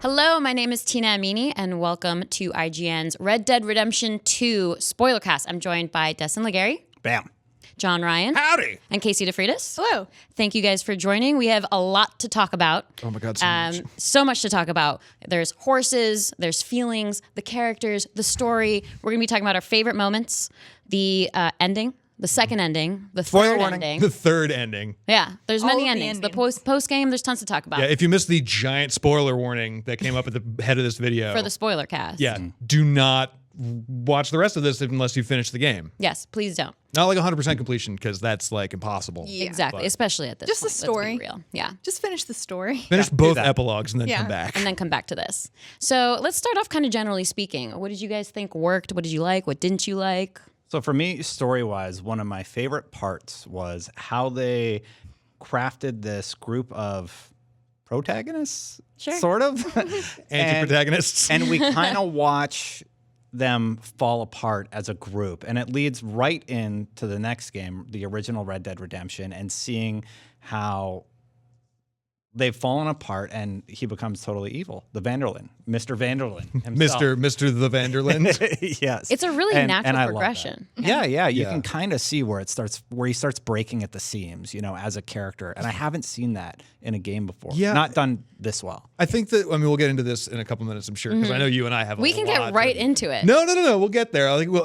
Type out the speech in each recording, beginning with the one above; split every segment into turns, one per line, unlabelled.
Hello, my name is Tina Amini, and welcome to IGN's Red Dead Redemption 2 SPOILERCAST. I'm joined by Destin Legarie.
Bam.
Jon Ryan.
Howdy.
And Casey DeFreitas.
Hello.
Thank you guys for joining. We have a lot to talk about.
Oh my God, so much.
So much to talk about. There's horses, there's feelings, the characters, the story. We're going to be talking about our favorite moments, the ending, the second ending, the third ending.
The third ending.
Yeah, there's
All
many
of the
endings. The
endings.
post game, there's tons to talk about
Yeah, if you missed the giant spoiler warning that came up at the head of this video.
for the spoiler cast.
Yeah, do not watch the rest of this unless you finish the game.
Yes, please don't.
Not like 100% completion, because that's like impossible.
Yeah.
Exactly, especially at this
Just the
point.
story.
Let's be real. Yeah.
Just finish the story.
Finish both epilogues and then
Yeah.
come back.
And then come back to this. So let's start off kind of generally speaking. What did you guys think worked? What did you like? What didn't you like?
So for me, story-wise, one of my favorite parts was how they crafted this group of protagonists,
Sure.
sort of.
Anti-protagonists.
And we kind of watch them fall apart as a group. And it leads right into the next game, the original Red Dead Redemption, and seeing how they've fallen apart and he becomes totally evil. The Vanderlyn, Mr. Vanderlyn himself.
Mr. the Vanderland.
Yes.
It's a really natural
I love that.
progression.
Yeah, you
Yeah.
can kind of see where he starts breaking at the seams, as a character. And I haven't seen that in a game before.
Yeah.
Not done this well.
I think that, we'll get into this in a couple minutes, I'm sure, because I know you and I have
We
a
can
lot
get right
to-
into it.
No, we'll get there. I think,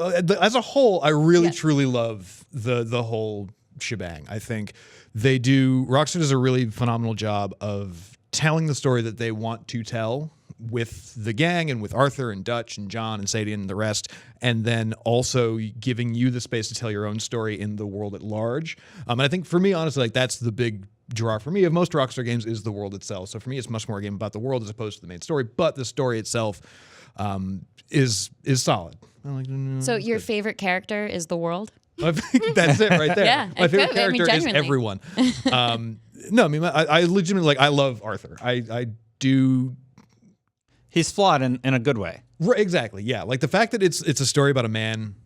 as a whole, I really,
Yes.
truly love the whole shebang. I think Rockstar does a really phenomenal job of telling the story that they want to tell with the gang and with Arthur and Dutch and John and Sadie and the rest, and then also giving you the space to tell your own story in the world at large. And I think for me, honestly, like that's the big draw for me of most Rockstar games is the world itself. So for me, it's much more a game about the world as opposed to the main story, but the story itself is solid.
So your favorite character is the world?
I think that's it right there.
Yeah,
My favorite
it could. I mean,
character is
genuinely.
everyone. No, I mean, I legitimately, I love Arthur. I do.
He's flawed in a good way.
Right, exactly, yeah. Like the fact that it's a story about a man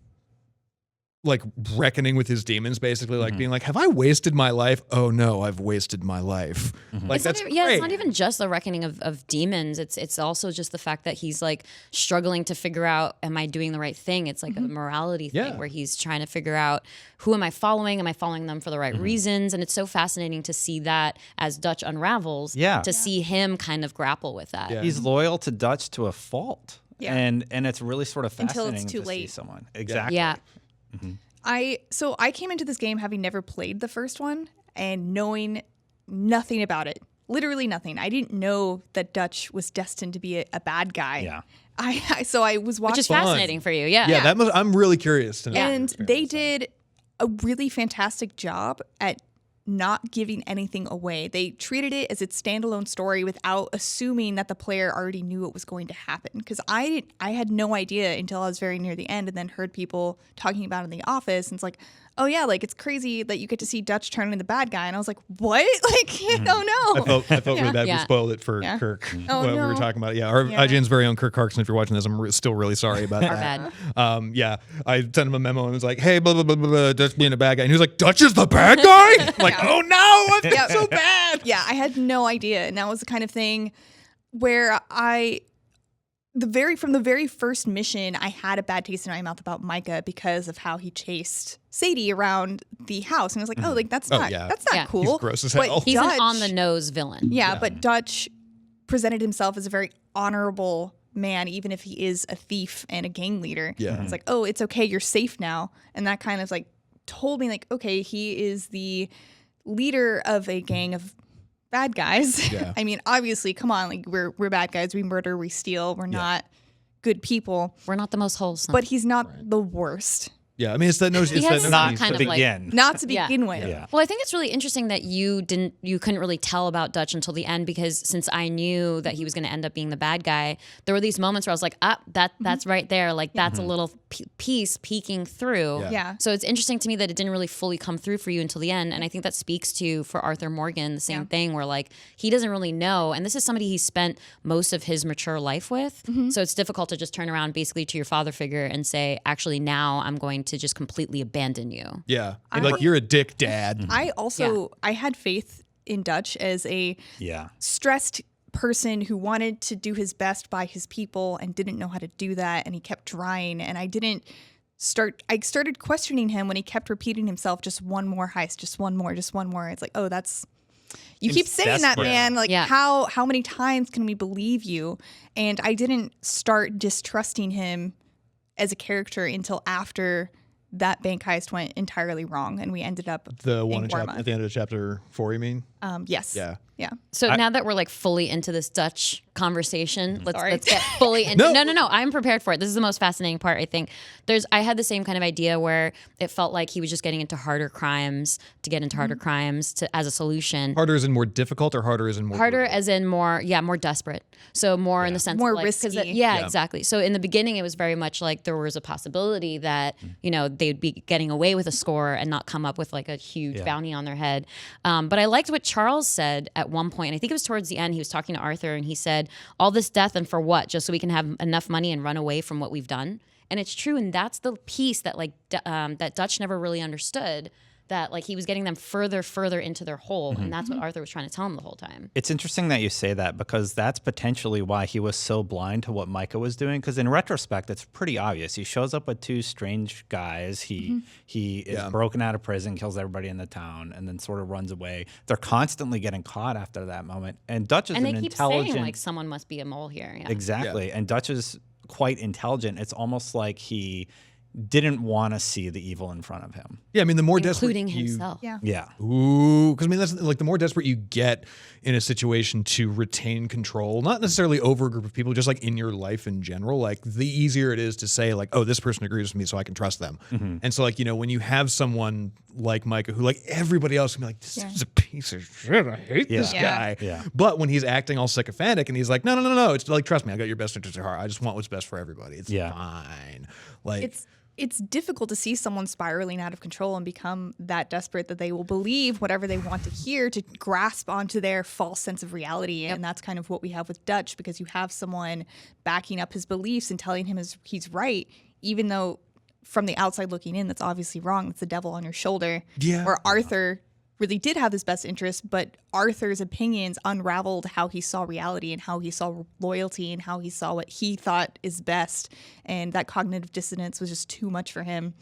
like reckoning with his demons, basically, like being like, have I wasted my life? Oh no, I've wasted my life. Like that's
It's
great.
not even just the reckoning of demons. It's also just the fact that he's like struggling to figure out, am I doing the right thing? It's like a morality thing
Yeah.
where he's trying to figure out, who am I following? Am I following them for the right reasons? And it's so fascinating to see that as Dutch unravels,
Yeah.
to see him kind of grapple with that.
Yeah.
He's loyal to Dutch to a fault.
Yeah.
And it's really sort of
Until
fascinating
it's too
to see
late.
someone. Exactly.
Yeah.
I came into this game having never played the first one and knowing nothing about it. Literally nothing. I didn't know that Dutch was destined to be a bad guy.
Yeah.
I was watching,
Which is
Fun.
fascinating for you. Yeah.
Yeah, I'm really curious to know.
and they did a really fantastic job at not giving anything away. They treated it as its standalone story without assuming that the player already knew what was going to happen. Because I had no idea until I was very near the end, and then heard people talking about it in the office. And it's like, oh yeah, like it's crazy that you get to see Dutch turn into the bad guy. And I was like, what? Like, oh no.
I felt really bad we
Yeah.
spoiled it for
Yeah.
Kirk
Oh,
when we were
no.
talking about it. Yeah, our
Yeah.
IGN's very own Kirk Clarkson. If you're watching this, I'm still really sorry about
Our
that.
bad.
Yeah, I sent him a memo and was like, "Hey, blah blah blah blah, blah Dutch being a bad guy," and he was like, "Dutch is the bad guy." I'm like, oh no, I feel
Yeah.
so bad.
Yeah, I had no idea. And that was the kind of thing where from the very first mission, I had a bad taste in my mouth about Micah because of how he chased Sadie around the house. And I was like, oh, like that's
Oh,
not
yeah.
that's not
Yeah.
cool.
He's gross as
But
hell.
He's
Dutch,
an on the nose villain.
Yeah, but Dutch presented himself as a very honorable man, even if he is a thief and a gang leader.
Yeah.
It's like, oh, it's okay, you're safe now. And that kind of like told me like, okay, he is the leader of a gang of bad guys.
Yeah.
I mean, obviously, come on, like we're bad guys. We murder, we steal. We're not good people.
We're not the most wholesome.
But he's not the worst.
Yeah, I mean, it's that no. It's
has
that
some
no
Not
kind
to
of like-
begin.
Not to
Yeah.
begin with.
Yeah.
Well, I think it's really interesting that you couldn't really tell about Dutch until the end, because since I knew that he was going to end up being the bad guy, there were these moments where I was like, that's right there. Like that's a little piece peeking through.
Yeah.
So it's interesting to me that it didn't really fully come through for you until the end. And I think that speaks to, for Arthur Morgan, the same thing where like he doesn't really know. And this is somebody he spent most of his mature life with. So it's difficult to just turn around basically to your father figure and say, actually, now I'm going to just completely abandon you.
Yeah, like you're a dick, dad.
I also I had faith in Dutch as a
Yeah.
stressed person who wanted to do his best by his people and didn't know how to do that, and he kept trying. And I started questioning him when he kept repeating himself, just one more heist, just one more. It's like, oh, you keep saying that, man. Like, how many times can we believe you? And I didn't start distrusting him as a character until after that bank heist went entirely wrong, and we ended up
The one
in Guarma.
at the end of chapter 4, you mean?
Yes.
Yeah.
Yeah.
So now that we're like fully into this Dutch conversation, let's get fully into No, I'm prepared for it. This is the most fascinating part, I think. I had the same kind of idea where it felt like he was just getting into harder crimes to get into harder crimes as a solution.
Harder as in more difficult, or harder as in more
Harder
brutal?
as in more desperate. So more in the sense
More
of like,
risky.
Exactly. So in the beginning, it was very much like there was a possibility that, they'd be getting away with a score and not come up with like a huge bounty on their head. But I liked what Charles said at one point, and I think it was towards the end. He was talking to Arthur, and he said, all this death and for what? Just so we can have enough money and run away from what we've done. And it's true, and that's the piece that that Dutch never really understood, that like he was getting them further into their hole, and that's what Arthur was trying to tell him the whole time.
It's interesting that you say that, because that's potentially why he was so blind to what Micah was doing, because in retrospect, it's pretty obvious. He shows up with two strange guys. He is broken out of prison, kills everybody in the town, and then sort of runs away. They're constantly getting caught after that moment. And Dutch is
and
an
they keep
intelligent...
saying like someone must be a mole here. Yeah.
Exactly. And Dutch is quite intelligent. It's almost like he didn't want to see the evil in front of him.
Yeah, I mean, the more
Including
desperate
himself.
Yeah.
Ooh, because I mean, that's like the more desperate you get in a situation to retain control, not necessarily over a group of people, just like in your life in general, like the easier it is to say like, oh, this person agrees with me, so I can trust them. And so like, when you have someone like Micah, who like everybody else can be like, this is a piece of shit, I hate this guy.
Yeah.
But when he's acting all sycophantic and he's like, no, it's like, trust me, I got your best interest at heart. I just want what's best for everybody. It's fine. Like
it's difficult to see someone spiraling out of control and become that desperate that they will believe whatever they want to hear to grasp onto their false sense of reality. And that's kind of what we have with Dutch, because you have someone backing up his beliefs and telling him he's right, even though from the outside looking in, that's obviously wrong. It's the devil on your shoulder.
Yeah.
Where Arthur really did have his best interest, but Arthur's opinions unraveled how he saw reality and how he saw loyalty and how he saw what he thought is best. And that cognitive dissonance was just too much for him.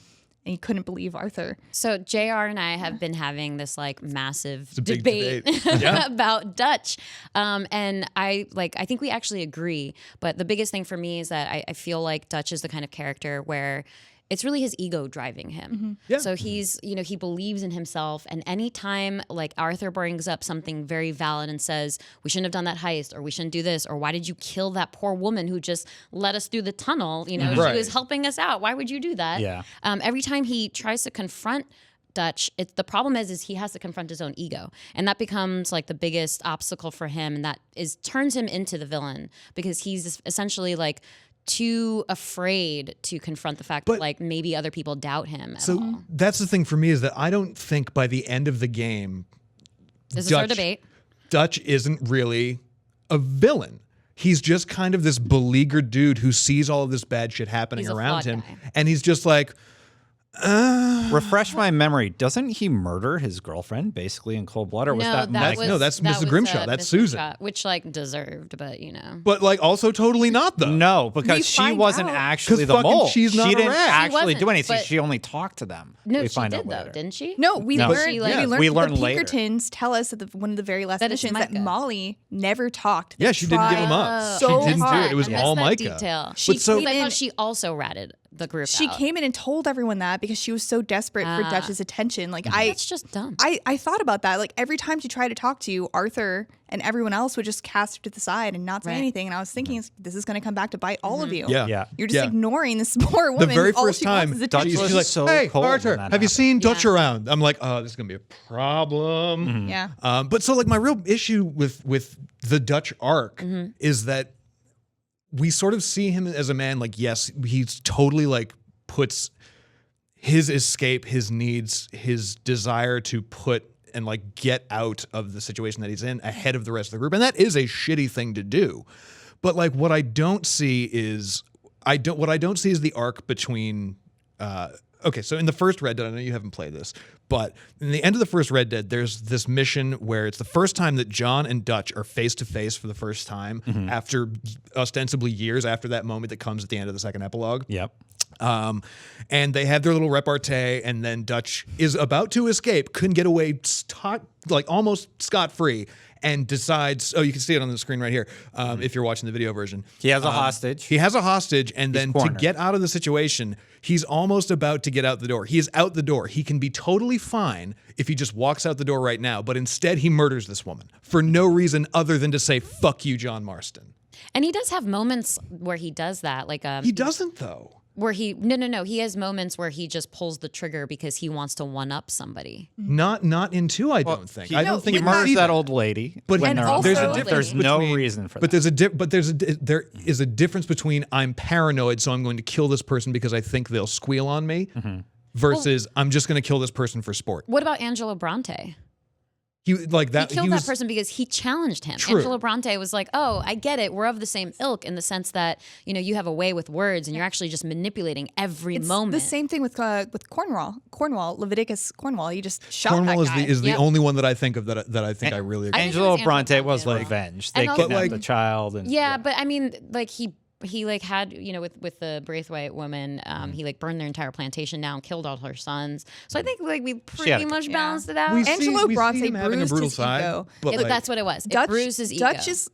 And he couldn't believe Arthur.
So JR and I have been having this like massive
big
debate
Yeah.
about Dutch. And I think we actually agree. But the biggest thing for me is that I feel like Dutch is the kind of character where it's really his ego driving him.
Yeah.
So he's, he believes in himself. And anytime like Arthur brings up something very valid and says, we shouldn't have done that heist, or we shouldn't do this, or why did you kill that poor woman who just led us through the tunnel? She was helping us out. Why would you do that?
Yeah.
Every time he tries to confront Dutch, the problem is he has to confront his own ego, and that becomes like the biggest obstacle for him, and that turns him into the villain, because he's essentially like too afraid to confront the fact that like maybe other people doubt him at all.
That's the thing for me, is that I don't think by the end of the game,
This is our debate.
Dutch isn't really a villain. He's just kind of this beleaguered dude who sees all of this bad shit happening
He's a
around
flawed
him,
guy.
and he's just like,
Refresh my memory. Doesn't he murder his girlfriend basically in cold blood, or was that Mike?
No, that's Mrs. Grimshaw. That's
Mrs.
Susan.
Grimshaw, which like deserved, but
But like also totally not though.
No, because
We
she
find
wasn't
out.
actually
'Cause
the
fucking
mole.
she's not
she
a
didn't
rat.
actually
She
do anything.
wasn't,
She only talked to them.
no,
we
she
find
did
out
though,
later.
didn't she?
No, we
No.
learned.
She, like-
we
We
learned
learn
the
later.
Pinkertons tell us at one of the very last
That it's
missions that
Micah.
Molly never talked.
Yeah, she didn't give him up.
So
she didn't do
hard.
it. It was
I missed
all
that
Micah.
detail.
She
But so-
came
I
in-
thought she also ratted the group
She
out.
came in and told everyone that because she was so desperate for Dutch's attention. Like
That's just dumb.
I thought about that. Like every time she tried to talk to you, Arthur and everyone else would just cast her to the side and not say
Right.
anything. And I was thinking, this is going to come back to bite all of you.
Yeah.
Yeah.
You're just
Yeah.
ignoring this poor woman.
The very
All
first
she wants
time
is attention.
Dutch was
she's like,
so
hey,
cold when
Arthur,
that
have you
happened.
seen Dutch around? I'm like, oh, this is going to be a problem.
Mm-hmm.
Yeah.
But so like my real issue with the Dutch arc is that we sort of see him as a man, like, yes, he's totally like puts his escape, his needs, his desire to put and like get out of the situation that he's in ahead of the rest of the group. And that is a shitty thing to do. But like what I don't see is the arc between okay, so in the first Red Dead, I know you haven't played this, but in the end of the first Red Dead, there's this mission where it's the first time that John and Dutch are face to face for the first time after ostensibly years after that moment that comes at the end of the second epilogue.
Yep.
And they have their little repartee, and then Dutch is about to escape, couldn't get away, like almost scot-free, and decides, you can see it on the screen right here if you're watching the video version.
He has a hostage.
He has a hostage, and then to
cornered.
get out of the situation, he's almost about to get out the door. He is out the door. He can be totally fine if he just walks out the door right now, but instead he murders this woman for no reason other than to say, fuck you, John Marston.
And he does have moments where he does that. Like
He doesn't, though.
where no. He has moments where he just pulls the trigger because he wants to one up somebody.
Not in 2, I don't think. I don't think
He
it
murders
either.
that old lady.
But
when
And
they're
also-
on
there's a
the road.
difference
There's no
between-
reason for
But
that.
there is a difference between I'm paranoid, so I'm going to kill this person because I think they'll squeal on me, versus I'm just going to kill this person for sport.
What about Angelo Bronte?
He like that.
He killed
was,
that person because he challenged him.
True.
Angelo Bronte was like, "Oh, I get it. We're of the same ilk in the sense that you have a way with words, and you're actually just manipulating every
It's
moment."
the same thing with Cornwall, Leviticus Cornwall. He just shot
Cornwall
that guy.
is the
Yep.
only one that I think of that I think I really agree.
I think it
Angelo
was Angelo
Bronte
Bronte
was
as well.
revenge.
And
They
also-
kidnapped
But,
the child. And,
Yeah, but I mean, like he like had with the Braithwaite woman, he like burned their entire plantation down, killed all her sons. So I think like we
had
pretty
a-
much
Yeah.
balanced it out.
We see-
Angelo
we see
Bronte
him having a
bruised
brutal
his
side,
ego.
but
Yeah,
like,
that's what it was.
Dutch,
It bruised his ego.
Dutch is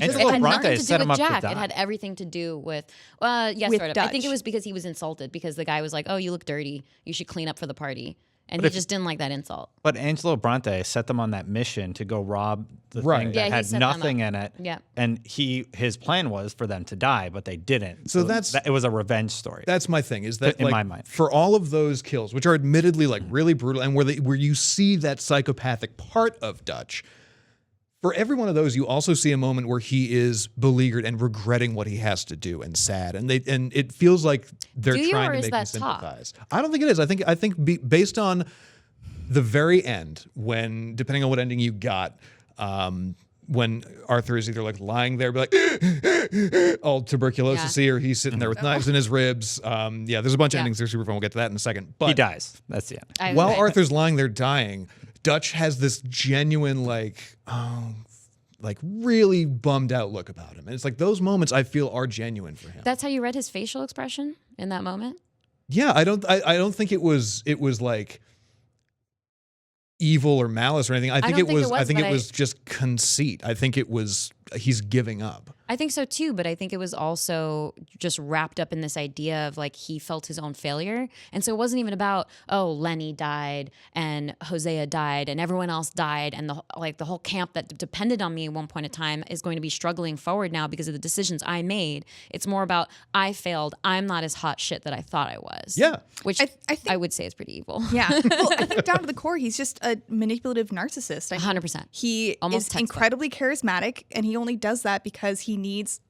Angelo
It had
Bronte
nothing to
set
do
him
with
up to
Jack.
die.
It had everything to do with, yes,
With
sort of. I think it
Dutch.
was because he was insulted because the guy was like, "Oh, you look dirty. You should clean up for the party," and
But
he just didn't like that insult.
But Angelo Bronte set them on that mission to go rob the
Right.
thing
Yeah,
that
he
had
set them
nothing
up.
in it.
Yeah.
And his plan was for them to die, but they didn't.
So that's-
it was a revenge story.
That's my thing. Is that
In
like,
my mind.
for all of those kills, which are admittedly like really brutal, and where you see that psychopathic part of Dutch. For every one of those, you also see a moment where he is beleaguered and regretting what he has to do and sad, and it feels like they're
Do you,
trying
or
to
is
make him
that talk?
sympathize. I don't think it is. I think based on the very end, when depending on what ending you got, when Arthur is either like lying there, be like all tuberculosis-y, or he's sitting there with knives in his ribs. There's a bunch of
Yeah.
endings that are super fun. We'll get to that in a second. But
He dies. That's the end.
I
while
agree.
Arthur's lying there dying, Dutch has this genuine really bummed out look about him, and it's like those moments I feel are genuine for him.
That's how you read his facial expression in that moment.
Yeah, I don't think it was like evil or malice or anything. I think
don't
it
think
was.
it was,
I think
but
it was just conceit. I think it was he's giving up.
I think so too, but I think it was also just wrapped up in this idea of like he felt his own failure. And so it wasn't even about, oh, Lenny died and Hosea died and everyone else died and the whole camp that depended on me at one point in time is going to be struggling forward now because of the decisions I made. It's more about I failed. I'm not as hot shit that I thought I was.
Yeah.
Which
I think-
I would say is pretty evil.
Yeah. Well, I think down to the core, he's just a manipulative narcissist.
100%.
He
Almost
is
textbook.
incredibly charismatic, and he only does that because he needs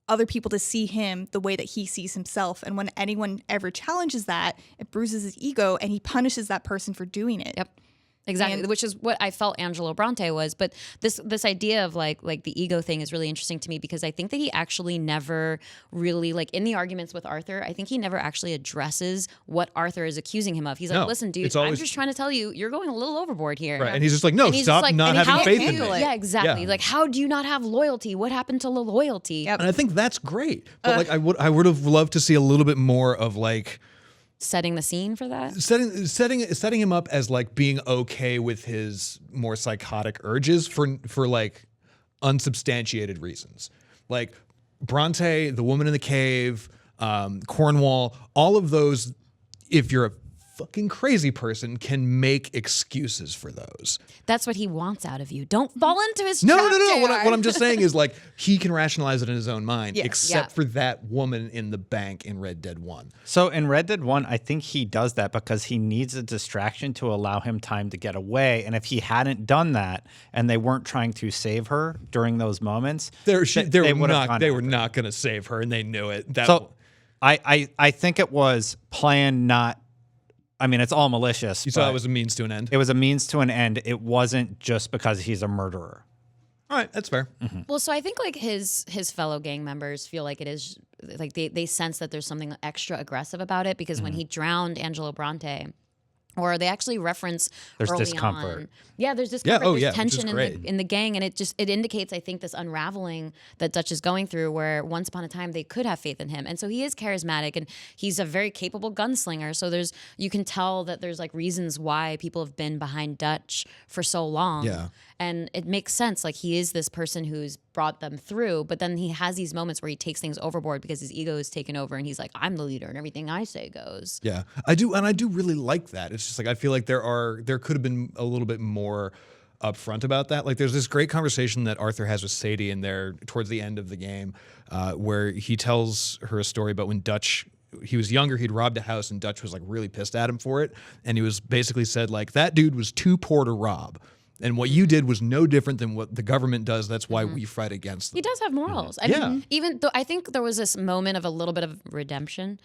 other people to see him the way that he sees himself. And when anyone ever challenges that, it bruises his ego, and he punishes that person for doing it.
Yep. Exactly,
And-
which is what I felt Angelo Bronte was. But this idea of like the ego thing is really interesting to me because I think that he actually never really, like in the arguments with Arthur, I think he never actually addresses what Arthur is accusing him of. He's like,
No,
listen, dude,
it's
I'm
always-
just trying to tell you, you're going a little overboard here.
Right. And he's just like, no,
And he's
stop
just like-
not
and
having
how-
faith in
handle
me.
it.
Yeah, exactly.
Yeah.
Like, how do you not have loyalty? What happened to the loyalty?
Yep.
And I think that's great. But like I would have loved to see a little bit more of like
Setting the scene for that.
setting him up as like being okay with his more psychotic urges for like unsubstantiated reasons. Like Bronte, the woman in the cave, Cornwall, all of those, if you're a fucking crazy person, can make excuses for those.
That's what he wants out of you. Don't fall into his
No.
trap,
What
JR.
I'm just saying is like he can rationalize it in his own mind,
Yeah.
except
Yeah.
for that woman in the bank in Red Dead 1.
So in Red Dead 1, I think he does that because he needs a distraction to allow him time to get away. And if he hadn't done that and they weren't trying to save her during those moments,
They were
would've gone after
not going to save her, and they knew it.
So I think it was planned, not. I mean, it's all malicious.
You saw
but
it was a means to an end.
it was a means to an end. It wasn't just because he's a murderer.
All right, that's fair.
Well, so I think like his fellow gang members feel like it is like they sense that there's something extra aggressive about it because when he drowned Angelo Bronte. Or they actually reference
There's
early
discomfort.
on. Yeah, there's discomfort.
Oh, yeah,
There's
which is
tension
great.
in the gang, and it indicates, I think, this unraveling that Dutch is going through. Where once upon a time they could have faith in him, and so he is charismatic, and he's a very capable gunslinger. So you can tell that there's like reasons why people have been behind Dutch for so long.
Yeah.
And it makes sense. Like he is this person who's brought them through, but then he has these moments where he takes things overboard because his ego is taken over, and he's like, "I'm the leader, and everything I say goes."
Yeah, I do, and I do really like that. It's just like I feel like there could have been a little bit more upfront about that. Like there's this great conversation that Arthur has with Sadie in there towards the end of the game, where he tells her a story about when Dutch. He was younger, he'd robbed a house, and Dutch was like really pissed at him for it, and he was basically said like, "That dude was too poor to rob. And what you did was no different than what the government does. That's why we fight against them."
He does have morals. I
Yeah.
mean, even though I think there was this moment of a little bit of redemption.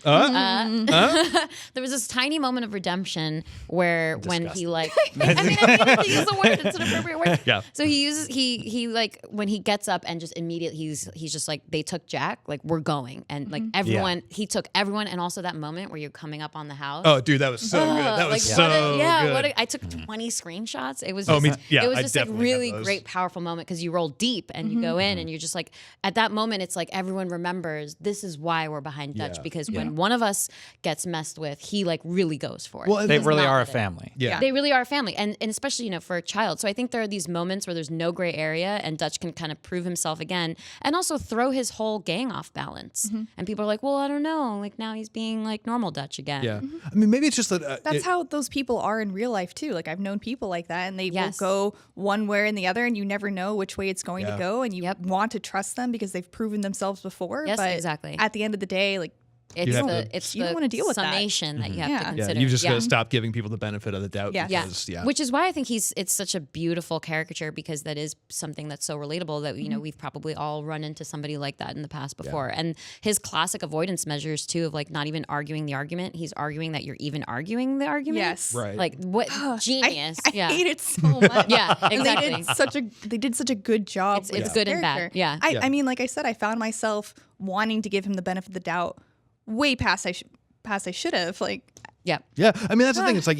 There was this tiny moment of redemption where when he like, I mean, I don't use the word; it's an appropriate word.
Yeah.
So he like when he gets up and just immediately he's just like, they took Jack, like we're going, and like everyone, he took everyone, and also that moment where you're coming up on the house.
Oh, dude, that was so good. That was
Like,
so good.
I took 20 screenshots. It was
Oh,
just,
me- yeah,
it was
I
just like
definitely have
really
those.
great, powerful moment because you roll deep and you go in and you're just like, at that moment, it's like everyone remembers this is why we're behind Dutch
Yeah.
because when one of us gets messed with, he like really goes for it.
Well, and
They
Does
really
not
are a
let it.
family.
Yeah.
They really are a family, and especially for a child. So I think there are these moments where there's no gray area, and Dutch can kind of prove himself again, and also throw his whole gang off balance. And people are like, "Well, I don't know. Like now he's being like normal Dutch again."
Yeah. I mean, maybe it's just that.
That's how those people are in real life too. Like I've known people like that, and they
Yes.
will go one way and the other, and you never know which way it's going
Yeah.
to go, and you
Yep.
want to trust them because they've proven themselves before.
Yes,
but
exactly.
At the end of the day, like
It's
have
the
to-
it's
You
the
don't wanna deal with that.
summation that you have
Yeah.
to
Yeah,
consider.
you just got to stop giving people the benefit of the doubt.
Yeah.
Because, yeah.
Which is why I think it's such a beautiful caricature because that is something that's so relatable that we've probably all run into somebody like that in the past before. And his classic avoidance measures too of like not even arguing the argument, he's arguing that you're even arguing the argument.
yes,
Right.
Like what genius.
I hate it so much.
Yeah,
And
exactly.
they did such a good job.
It's
with his
good and bad.
character.
Yeah.
I mean, like I said, I found myself wanting to give him the benefit of the doubt way past I should have. Like,
Yeah.
Yeah, I mean that's the thing. It's like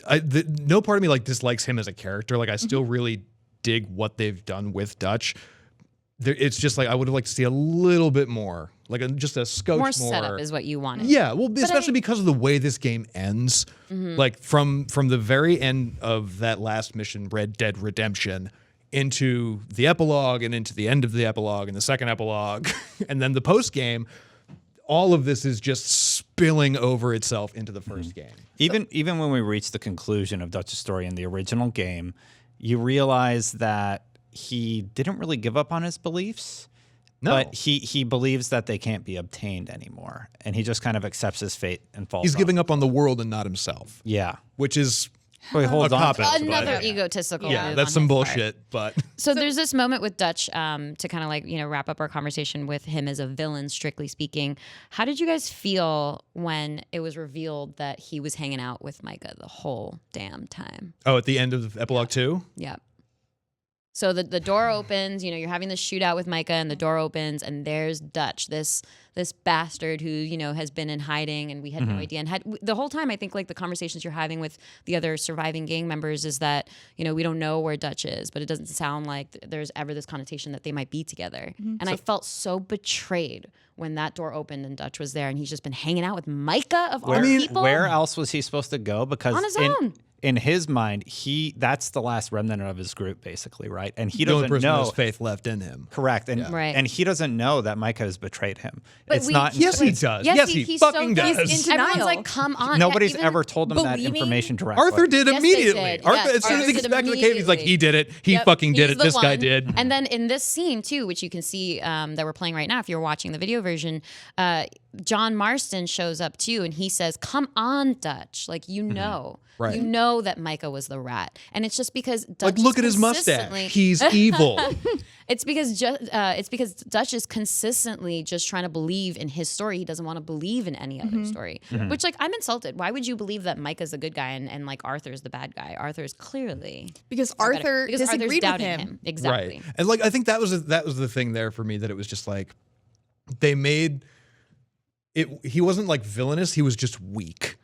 no part of me like dislikes him as a character. Like I still really dig what they've done with Dutch. It's just like I would have liked to see a little bit more, like just a scotch
More
more.
setup is what you wanted.
Yeah, well, especially because of the way this game ends. Like from the very end of that last mission, Red Dead Redemption, into the epilogue and into the end of the epilogue and the second epilogue, and then the post game. All of this is just spilling over itself into the first game.
Even when we reach the conclusion of Dutch's story in the original game, you realize that he didn't really give up on his beliefs.
No.
But he believes that they can't be obtained anymore. And he just kind of accepts his fate and falls
He's
off.
giving up on the world and not himself,
Yeah.
which is
Well, he holds
a
on.
cop-out.
Another
but-
egotistical.
Yeah,
move
that's
on
some
his part.
bullshit, but
So there's this moment with Dutch to kind of like, wrap up our conversation with him as a villain, strictly speaking. How did you guys feel when it was revealed that he was hanging out with Micah the whole damn time?
at the end of epilogue 2?
Yeah. So the door opens, you're having this shootout with Micah and the door opens and there's Dutch, this bastard who, has been in hiding and we had no idea. And the whole time I think like the conversations you're having with the other surviving gang members is that, we don't know where Dutch is, but it doesn't sound like there's ever this connotation that they might be together. And I felt so betrayed when that door opened and Dutch was there and he's just been hanging out with Micah of all people.
Where else was he supposed to go? Because
On his own.
In his mind, that's the last remnant of his group, basically, right? And he
The only
doesn't
person who
know.
has faith left in him.
Correct. And
Right.
and he doesn't know that Micah has betrayed him.
But
It's not.
Yes, he
it's-
does.
Yes,
Yes, he
he's
fucking
so,
does.
He's
In
everyone's
denial.
like, come on.
Nobody's
even
ever told him that
believing-
information directly.
Arthur did
Yes, they
immediately.
did.
Arthur,
Yes,
as soon as he
Arthur
gets
did
back to the cave, he's like,
immediately.
he did it. He
Yep,
fucking did
he's
it.
the
This guy
one.
did.
And then in this scene too, which you can see that we're playing right now, if you're watching the video version, John Marston shows up too, and he says, "Come on, Dutch! Like know,
Right.
you know that Micah was the rat." And it's just because Dutch
Like, look
is
at his
consistently-
mustache. He's evil.
It's because Dutch is consistently just trying to believe in his story. He doesn't want to believe in any other story. Which, like, I'm insulted. Why would you believe that Micah's the good guy and like Arthur's the bad guy? Arthur is clearly
because
better.
Arthur
Because Arthur's
disagreed with
doubting
him.
Exactly.
Right. And like I think that was the thing there for me, that it was just like they made it. He wasn't like villainous. He was just weak.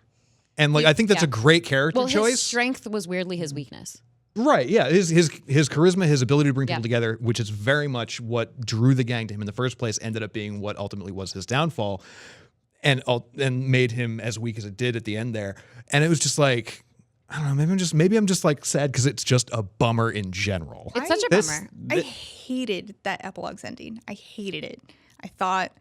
And like I think that's a great character
well,
choice.
His strength was weirdly his weakness.
Right, yeah. His charisma, his ability to bring people together, which is very much what drew the gang to him in the first place, ended up being what ultimately was his downfall, and made him as weak as it did at the end there. And it was just like, I don't know, maybe I'm just like sad because it's just a bummer in general.
It's such a bummer.
I hated that epilogue's ending. I hated it. I thought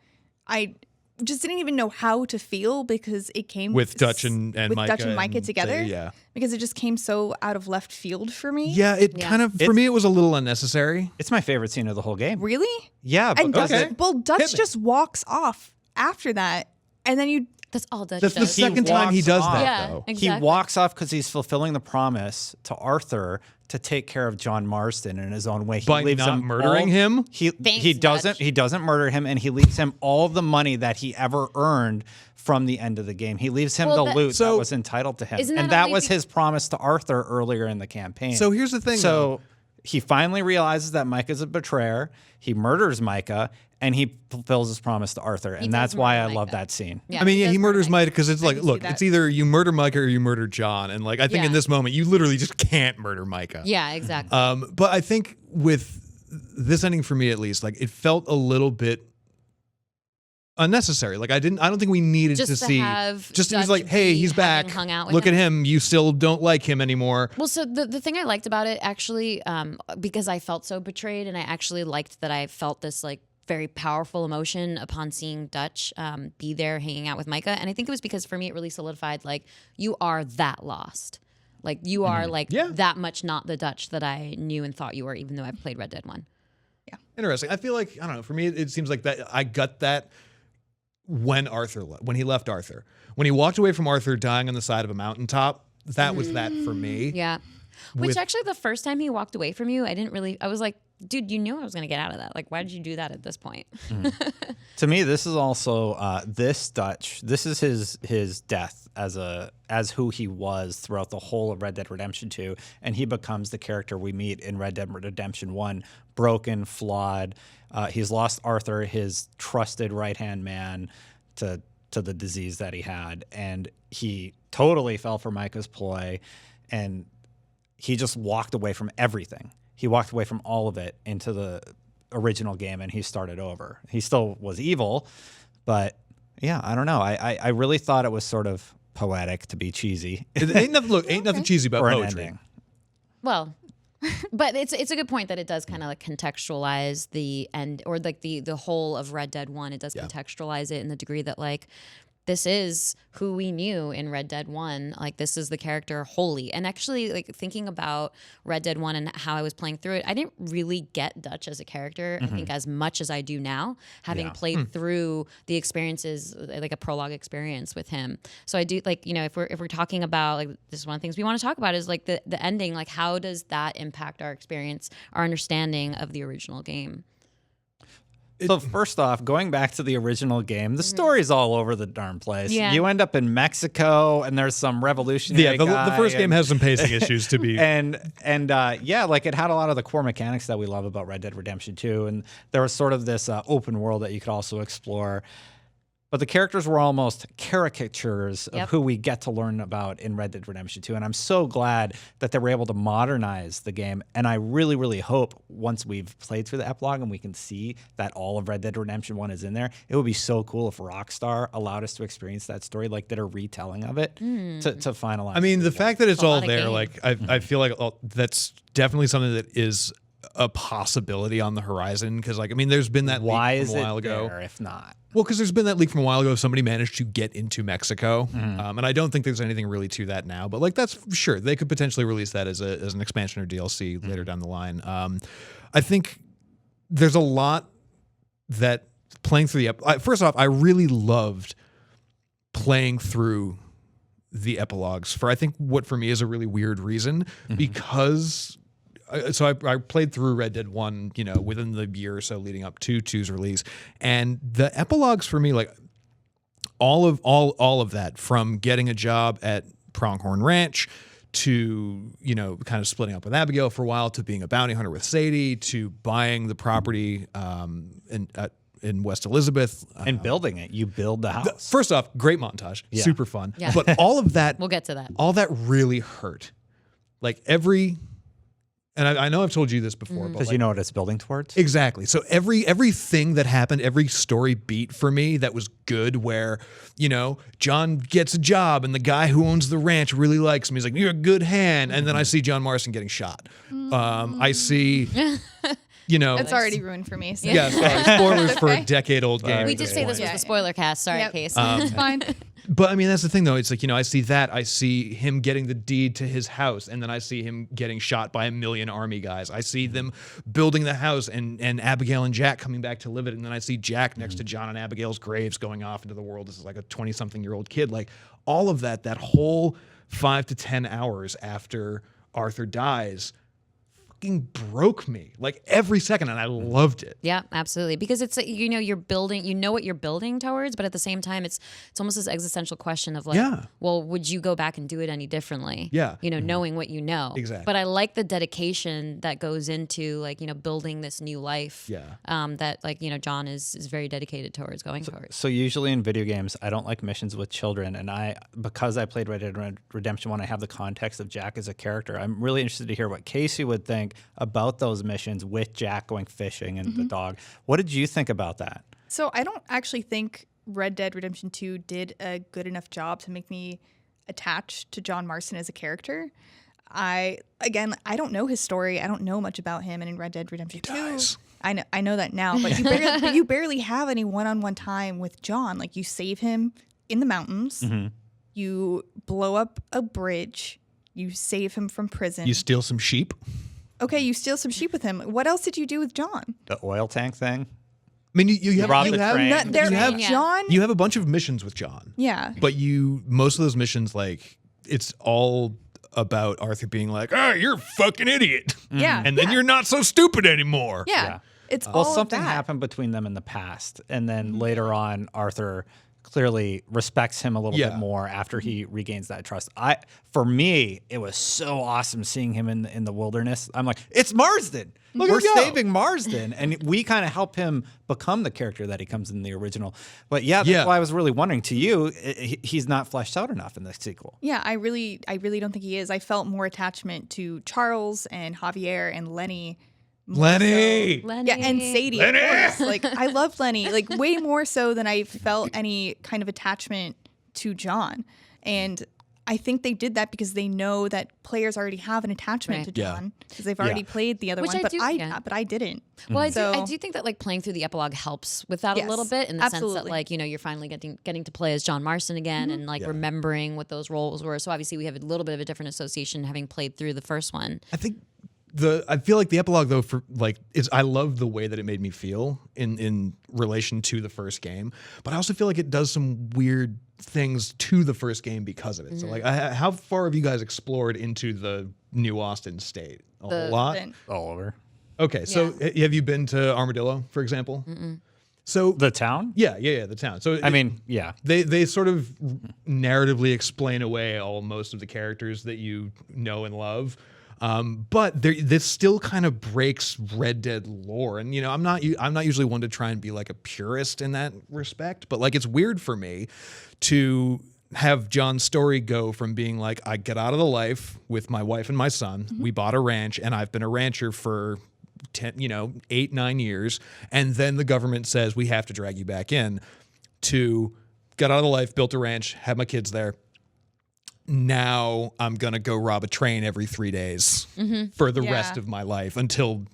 I just didn't even know how to feel because it came
with Dutch and Micah
Dutch and Micah together.
Yeah,
because it just came so out of left field for me.
Yeah, it kind of for me it was a little unnecessary.
It's my favorite scene of the whole game.
Really?
Yeah,
And
because
Dutch just walks off after that, and then
That's all Dutch
That's
does.
the second time he does that,
Yeah,
though.
exactly.
He walks off because he's fulfilling the promise to Arthur to take care of John Marston in his own way. He
By
leaves
not
him
murdering him?
He
Dutch.
doesn't murder him, and he leaves him all the money that he ever earned from the end of the game. He leaves him the loot that was entitled to him,
Isn't
and
that
that
only
was his promise to Arthur earlier in the campaign.
So here's the thing.
So he finally realizes that Micah's a betrayer. He murders Micah, and he fulfills his promise to Arthur, and that's
does
why I
murder
love
Micah.
that scene.
Yeah,
I mean, he
does
murders
murder
Micah because it's like,
can see
look,
that.
it's either you murder Micah or you murder John, and like I think in this moment you literally just can't murder Micah.
Yeah, exactly.
But I think with this ending for me at least, like it felt a little bit unnecessary. Like I don't think we needed
Just
to
to
see.
have
Just he was
Dutch
like, hey,
be
he's back.
having hung out with
Look at
him.
him. You still don't like him anymore.
Well, so the thing I liked about it actually, because I felt so betrayed, and I actually liked that I felt this like very powerful emotion upon seeing Dutch be there hanging out with Micah. And I think it was because for me it really solidified like you are that lost. Like you are like that much not the Dutch that I knew and thought you were, even though I've played Red Dead 1.
Yeah.
Interesting. I feel like, I don't know, for me it seems like that I got that when he left Arthur. When he walked away from Arthur dying on the side of a mountaintop, that was that for me.
Yeah. Which actually the first time he walked away from you, I was like, dude, you knew I was going to get out of that. Like, why did you do that at this point?
To me, this is also this Dutch. This is his death as who he was throughout the whole of Red Dead Redemption 2, and he becomes the character we meet in Red Dead Redemption 1, broken, flawed. He's lost Arthur, his trusted right-hand man, to the disease that he had, and he totally fell for Micah's ploy, and he just walked away from everything. He walked away from all of it into the original game, and he started over. He still was evil, but yeah, I don't know. I really thought it was sort of poetic to be cheesy.
It ain't nothing cheesy about
for an
poetry.
ending.
Well, but it's a good point that it does kind of like contextualize the end, or like the whole of Red Dead 1. It does contextualize it in the degree that like this is who we knew in Red Dead 1. Like this is the character wholly. And actually like thinking about Red Dead 1 and how I was playing through it, I didn't really get Dutch as a character, I think as much as I do now, having played through the experiences, like a prologue experience with him. So I do like, if we're talking about like, this is one of the things we want to talk about is like the ending, like how does that impact our experience, our understanding of the original game?
So first off, going back to the original game, the story's all over the darn place.
Yeah.
You end up in Mexico, and there's some revolutionary
The
guy,
first game
and-
has some pacing issues to be.
and like it had a lot of the core mechanics that we love about Red Dead Redemption 2, and there was sort of this open world that you could also explore. But the characters were almost caricatures of who we get to learn about in Red Dead Redemption 2. And I'm so glad that they were able to modernize the game. And I really, really hope once we've played through the epilogue and we can see that all of Red Dead Redemption 1 is in there, it would be so cool if Rockstar allowed us to experience that story, like did a retelling of it to finalize.
I mean, the fact that it's all
lot of
there,
game.
like I feel like that's definitely something that is a possibility on the horizon. Because like, I mean, there's been that
why
leak
is
from a
it
while ago.
there if not?
Well, because there's been that leak from a while ago. Somebody managed to get into Mexico, and I don't think there's anything really to that now. But like, that's sure they could potentially release that as an expansion or DLC later down the line. I think there's a lot that playing through the first off, I really loved playing through the epilogues for I think what for me is a really weird reason because. So I played through Red Dead 1, within the year or so leading up to 2's release, and the epilogues for me, like all of that, from getting a job at Pronghorn Ranch to kind of splitting up with Abigail for a while, to being a bounty hunter with Sadie, to buying the property in in West Elizabeth.
And building it, you build the house.
First off, great montage, super fun.
Yeah.
But all of that,
We'll get to that.
all that really hurt. Like and I know I've told you this before, but
Because you know what it's building towards?
exactly. So everything that happened, every story beat for me that was good, where, you know, Jon gets a job and the guy who owns the ranch really likes him. He's like, you're a good hand. And then I see John Marston getting shot. I see, you know.
It's already ruined for me. So.
Yeah, sorry. Spoilers for a decade-old game.
We
at
did
this
say this
point.
was the spoiler cast. Sorry,
Yep.
Case.
It's fine.
But I mean, that's the thing, though. It's like, you know, I see that. I see him getting the deed to his house, and then I see him getting shot by a million army guys. I see them building the house and Abigail and Jack coming back to live it. And then I see Jack next to Jon and Abigail's graves going off into the world. This is like a 20-something-year-old kid. Like, all of that whole 5 to 10 hours after Arthur dies fucking broke me. Like, every second, and I loved it.
Yeah, absolutely. Because it's you know you're building, you know what you're building towards, but at the same time, it's almost this existential question of like,
Yeah.
well, would you go back and do it any differently?
Yeah.
you know, knowing what you know.
Exactly.
But I like the dedication that goes into like you know building this new life.
Yeah.
That like you know Jon is very dedicated towards going towards.
So usually in video games, I don't like missions with children, and because I played Red Dead Redemption 1, I have the context of Jack as a character. I'm really interested to hear what Casey would think about those missions with Jack going fishing and the dog. What did you think about that?
So I don't actually think Red Dead Redemption 2 did a good enough job to make me attached to Jon Marston as a character. I don't know his story. I don't know much about him. And in Red Dead Redemption 2,
dies.
I know that now, but you barely have any one-on-one time with Jon. Like, you save him in the mountains, you blow up a bridge, you save him from prison.
You steal some sheep.
Okay, you steal some sheep with him. What else did you do with Jon?
The oil tank thing?
I mean, you have,
rob
you
the
have,
train.
No, there,
you have,
Yeah.
Jon.
you have a bunch of missions with Jon.
Yeah.
But most of those missions, like, it's all about Arthur being like, you're a fucking idiot.
Yeah.
And then you're not so stupid anymore.
Yeah.
Yeah.
It's
Well,
all of
something
that.
happened between them in the past, and then later on, Arthur clearly respects him a little bit more after he regains that trust. For me, it was so awesome seeing him in the wilderness. I'm like, it's Marsden. We're saving Marsden, and we kind of help him become the character that he comes in the original. But that's why I was really wondering. To you, he's not fleshed out enough in the sequel.
Yeah, I really don't think he is. I felt more attachment to Charles and Javier and Lenny.
Lenny!
Lenny.
Yeah, and Sadie, of course. Like, I love Lenny, like, way more so than I felt any kind of attachment to Jon. And I think they did that because they know that players already have an attachment
Right.
to Jon because they've already played the other
Which
one.
I
But
do- yeah.
but I didn't.
Well, I
So-
do think that like playing through the epilogue helps with that
Yes,
a little bit in the sense that
absolutely.
like you know you're finally getting to play as Jon Marston again and like remembering what those roles were. So obviously we have a little bit of a different association having played through the first one.
I think I feel like the epilogue, though, I love the way that it made me feel in relation to the first game, but I also feel like it does some weird things to the first game because of it. So, like, how far have you guys explored into the New Austin state? A whole lot?
Then-
All over.
Okay, so have you been to Armadillo, for example? So
The town?
yeah, the town. So
I mean, yeah.
they sort of narratively explain away most of the characters that you know and love. But this still kind of breaks Red Dead lore, and you know I'm not usually one to try and be like a purist in that respect, but like it's weird for me to have Jon's story go from being like I get out of the life with my wife and my son, we bought a ranch, and I've been a rancher for 8-9 years, and then the government says we have to drag you back in, to got out of the life, built a ranch, had my kids there. Now I'm going to go rob a train every 3 days for the rest of my life until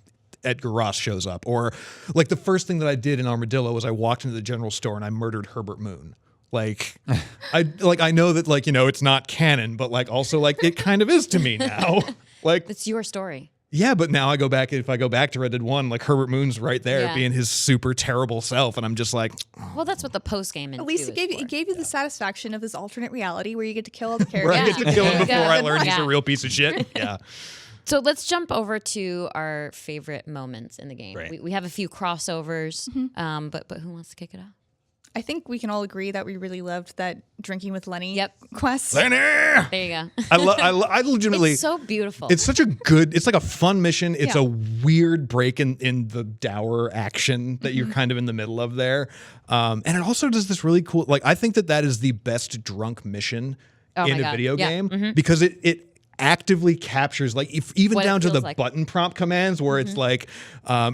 Edgar Ross shows up. Or like the first thing that I did in Armadillo was I walked into the general store and I murdered Herbert Moon. Like I know that like, you know, it's not canon, but like also like it kind of is to me now. Like
It's your story.
yeah, but now if I go back to Red Dead 1, like Herbert Moon's right there
Yeah.
being his super terrible self, and I'm just like,
Well, that's what the post game.
At least it gave you the satisfaction of this alternate reality where you get to kill all the characters.
I get to kill him before
Yeah.
I learn he's
Yeah.
a real piece of shit. Yeah.
So let's jump over to our favorite moments in the game.
Right.
We have a few crossovers, but who wants to kick it off?
I think we can all agree that we really loved that drinking with Lenny quest.
Lenny!
There you go.
I legitimately.
It's so beautiful.
It's such a good. It's like a fun mission. It's a weird break in the dour action that you're kind of in the middle of there, and it also does this really cool. Like I think that is the best drunk mission in a video game because it actively captures like even
what
down to the
like.
button prompt commands where it's like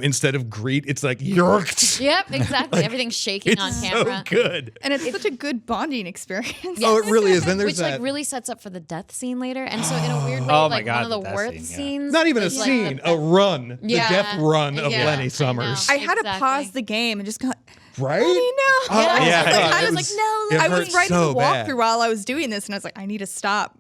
instead of greet it's like yerked.
Yep, exactly. Everything's shaking on camera.
So good.
And it's such a good bonding experience.
Oh, it really is. Then there's
Which
that.
like really sets up for the death scene later. And so in a weird way,
Oh my
like
God,
one of
the
the
death
worst
scene,
scenes.
Not even a
is, like,
scene,
the-
a run.
Yeah.
The death run of
Yeah,
Lenny
I
Summers.
know.
I had to
Exactly.
pause the game and just go,
Right?
Lenny, no.
Oh,
Yeah.
Yeah.
I
it
was like, no.
it
I
hurt
was writing
so
the
bad.
walkthrough while I was doing this, and I was like, I need to stop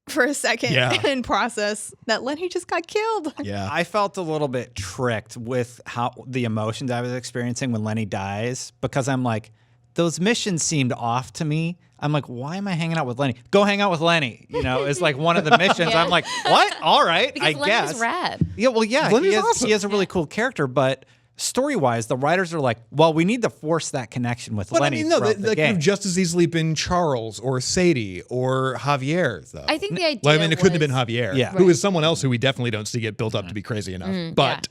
for a second and process that Lenny just got killed.
Yeah.
I felt a little bit tricked with how the emotions I was experiencing when Lenny dies because I'm like, those missions seemed off to me. I'm like, why am I hanging out with Lenny? Go hang out with Lenny. You know, it's like one of the missions.
Yeah.
I'm like, what? All right,
Because
I
Lenny's
guess.
rad.
Yeah, well, yeah,
Lenny's
he is,
awesome.
he is a really cool character, but story-wise, the writers are like, well, we need to force that connection with
But
Lenny
I mean, no,
throughout
that
the
could
game.
have just as easily been Charles or Sadie or Javier, though.
I think the idea
Well, I mean, it couldn't have been
was-
Javier,
Yeah.
who is someone else who we definitely don't see get built up to be crazy enough. But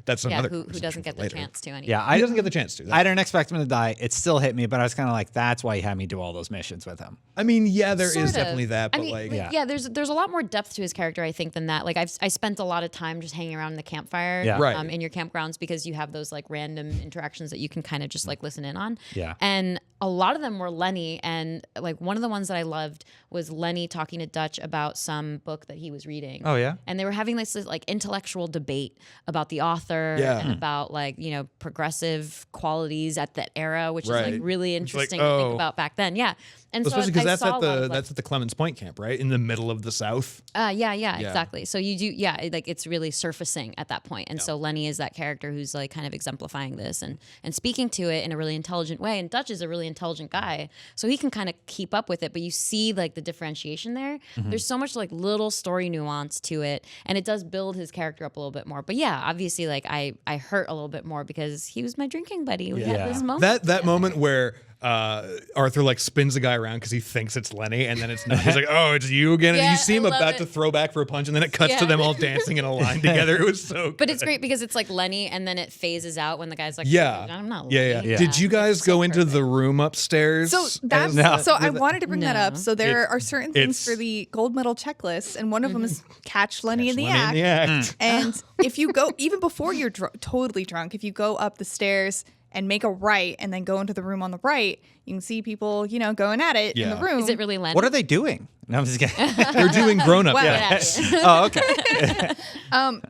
that's
Yeah,
another
who
conversation
doesn't get
for
the
later.
chance to anyway.
Yeah,
He doesn't get the chance to.
I didn't expect him to die. It still hit me, but I was kind of like, that's why he had me do all those missions with him.
I mean, yeah, there is
Sort of.
definitely that, but
I mean,
like,
yeah, there's a lot more depth to his character, I think, than that. Like I spent a lot of time just hanging around in the campfire,
Yeah.
Right.
in your campgrounds because you have those like random interactions that you can kind of just like listen in on.
Yeah.
And a lot of them were Lenny, and like one of the ones that I loved was Lenny talking to Dutch about some book that he was reading.
Oh, yeah?
And they were having this like intellectual debate about the author
Yeah.
and about like, you know, progressive qualities at that era, which is like
Right.
really
It's like,
interesting to
oh.
think about back then. Yeah. And
especially
so
because
I
that's
saw
at
a lot of, like,
that's at the Clemens Point camp, right, in the middle of the South.
yeah, exactly. So you do, like it's really surfacing at that point. And
Yeah.
so Lenny is that character who's like kind of exemplifying this and speaking to it in a really intelligent way. And Dutch is a really intelligent guy, so he can kind of keep up with it. But you see like the differentiation there. There's so much like little story nuance to it, and it does build his character up a little bit more. But yeah, obviously, like I hurt a little bit more because he was my drinking buddy. We had this moment.
That moment where Arthur like spins the guy around because he thinks it's Lenny, and then it's not. He's like, "Oh, it's you again!" And
Yeah,
you see him
I love
about
it.
to throw back for a punch, and then it cuts to
Yeah.
them all dancing in a line together. It was so.
But
good.
it's great because it's like Lenny, and then it phases out when the guy's like,
Yeah,
I'm not
yeah,
Lenny.
yeah. Did you guys
It's
go
so
into
perfect.
the room upstairs?
So that's
No.
so I wanted to bring that up. So there
It's-
are certain things
it's-
for the gold medal checklist, and one of them is catch Lenny in the
Lenny
act.
in the act.
And if you go, even before you're totally drunk, if you go up the stairs and make a right and then go into the room on the right, you can see people, you know, going at it in the
Yeah.
room.
Is it really Lenny?
What are they doing? No, I'm just kidding.
They're doing grown up.
Well,
Yeah.
Oh, okay.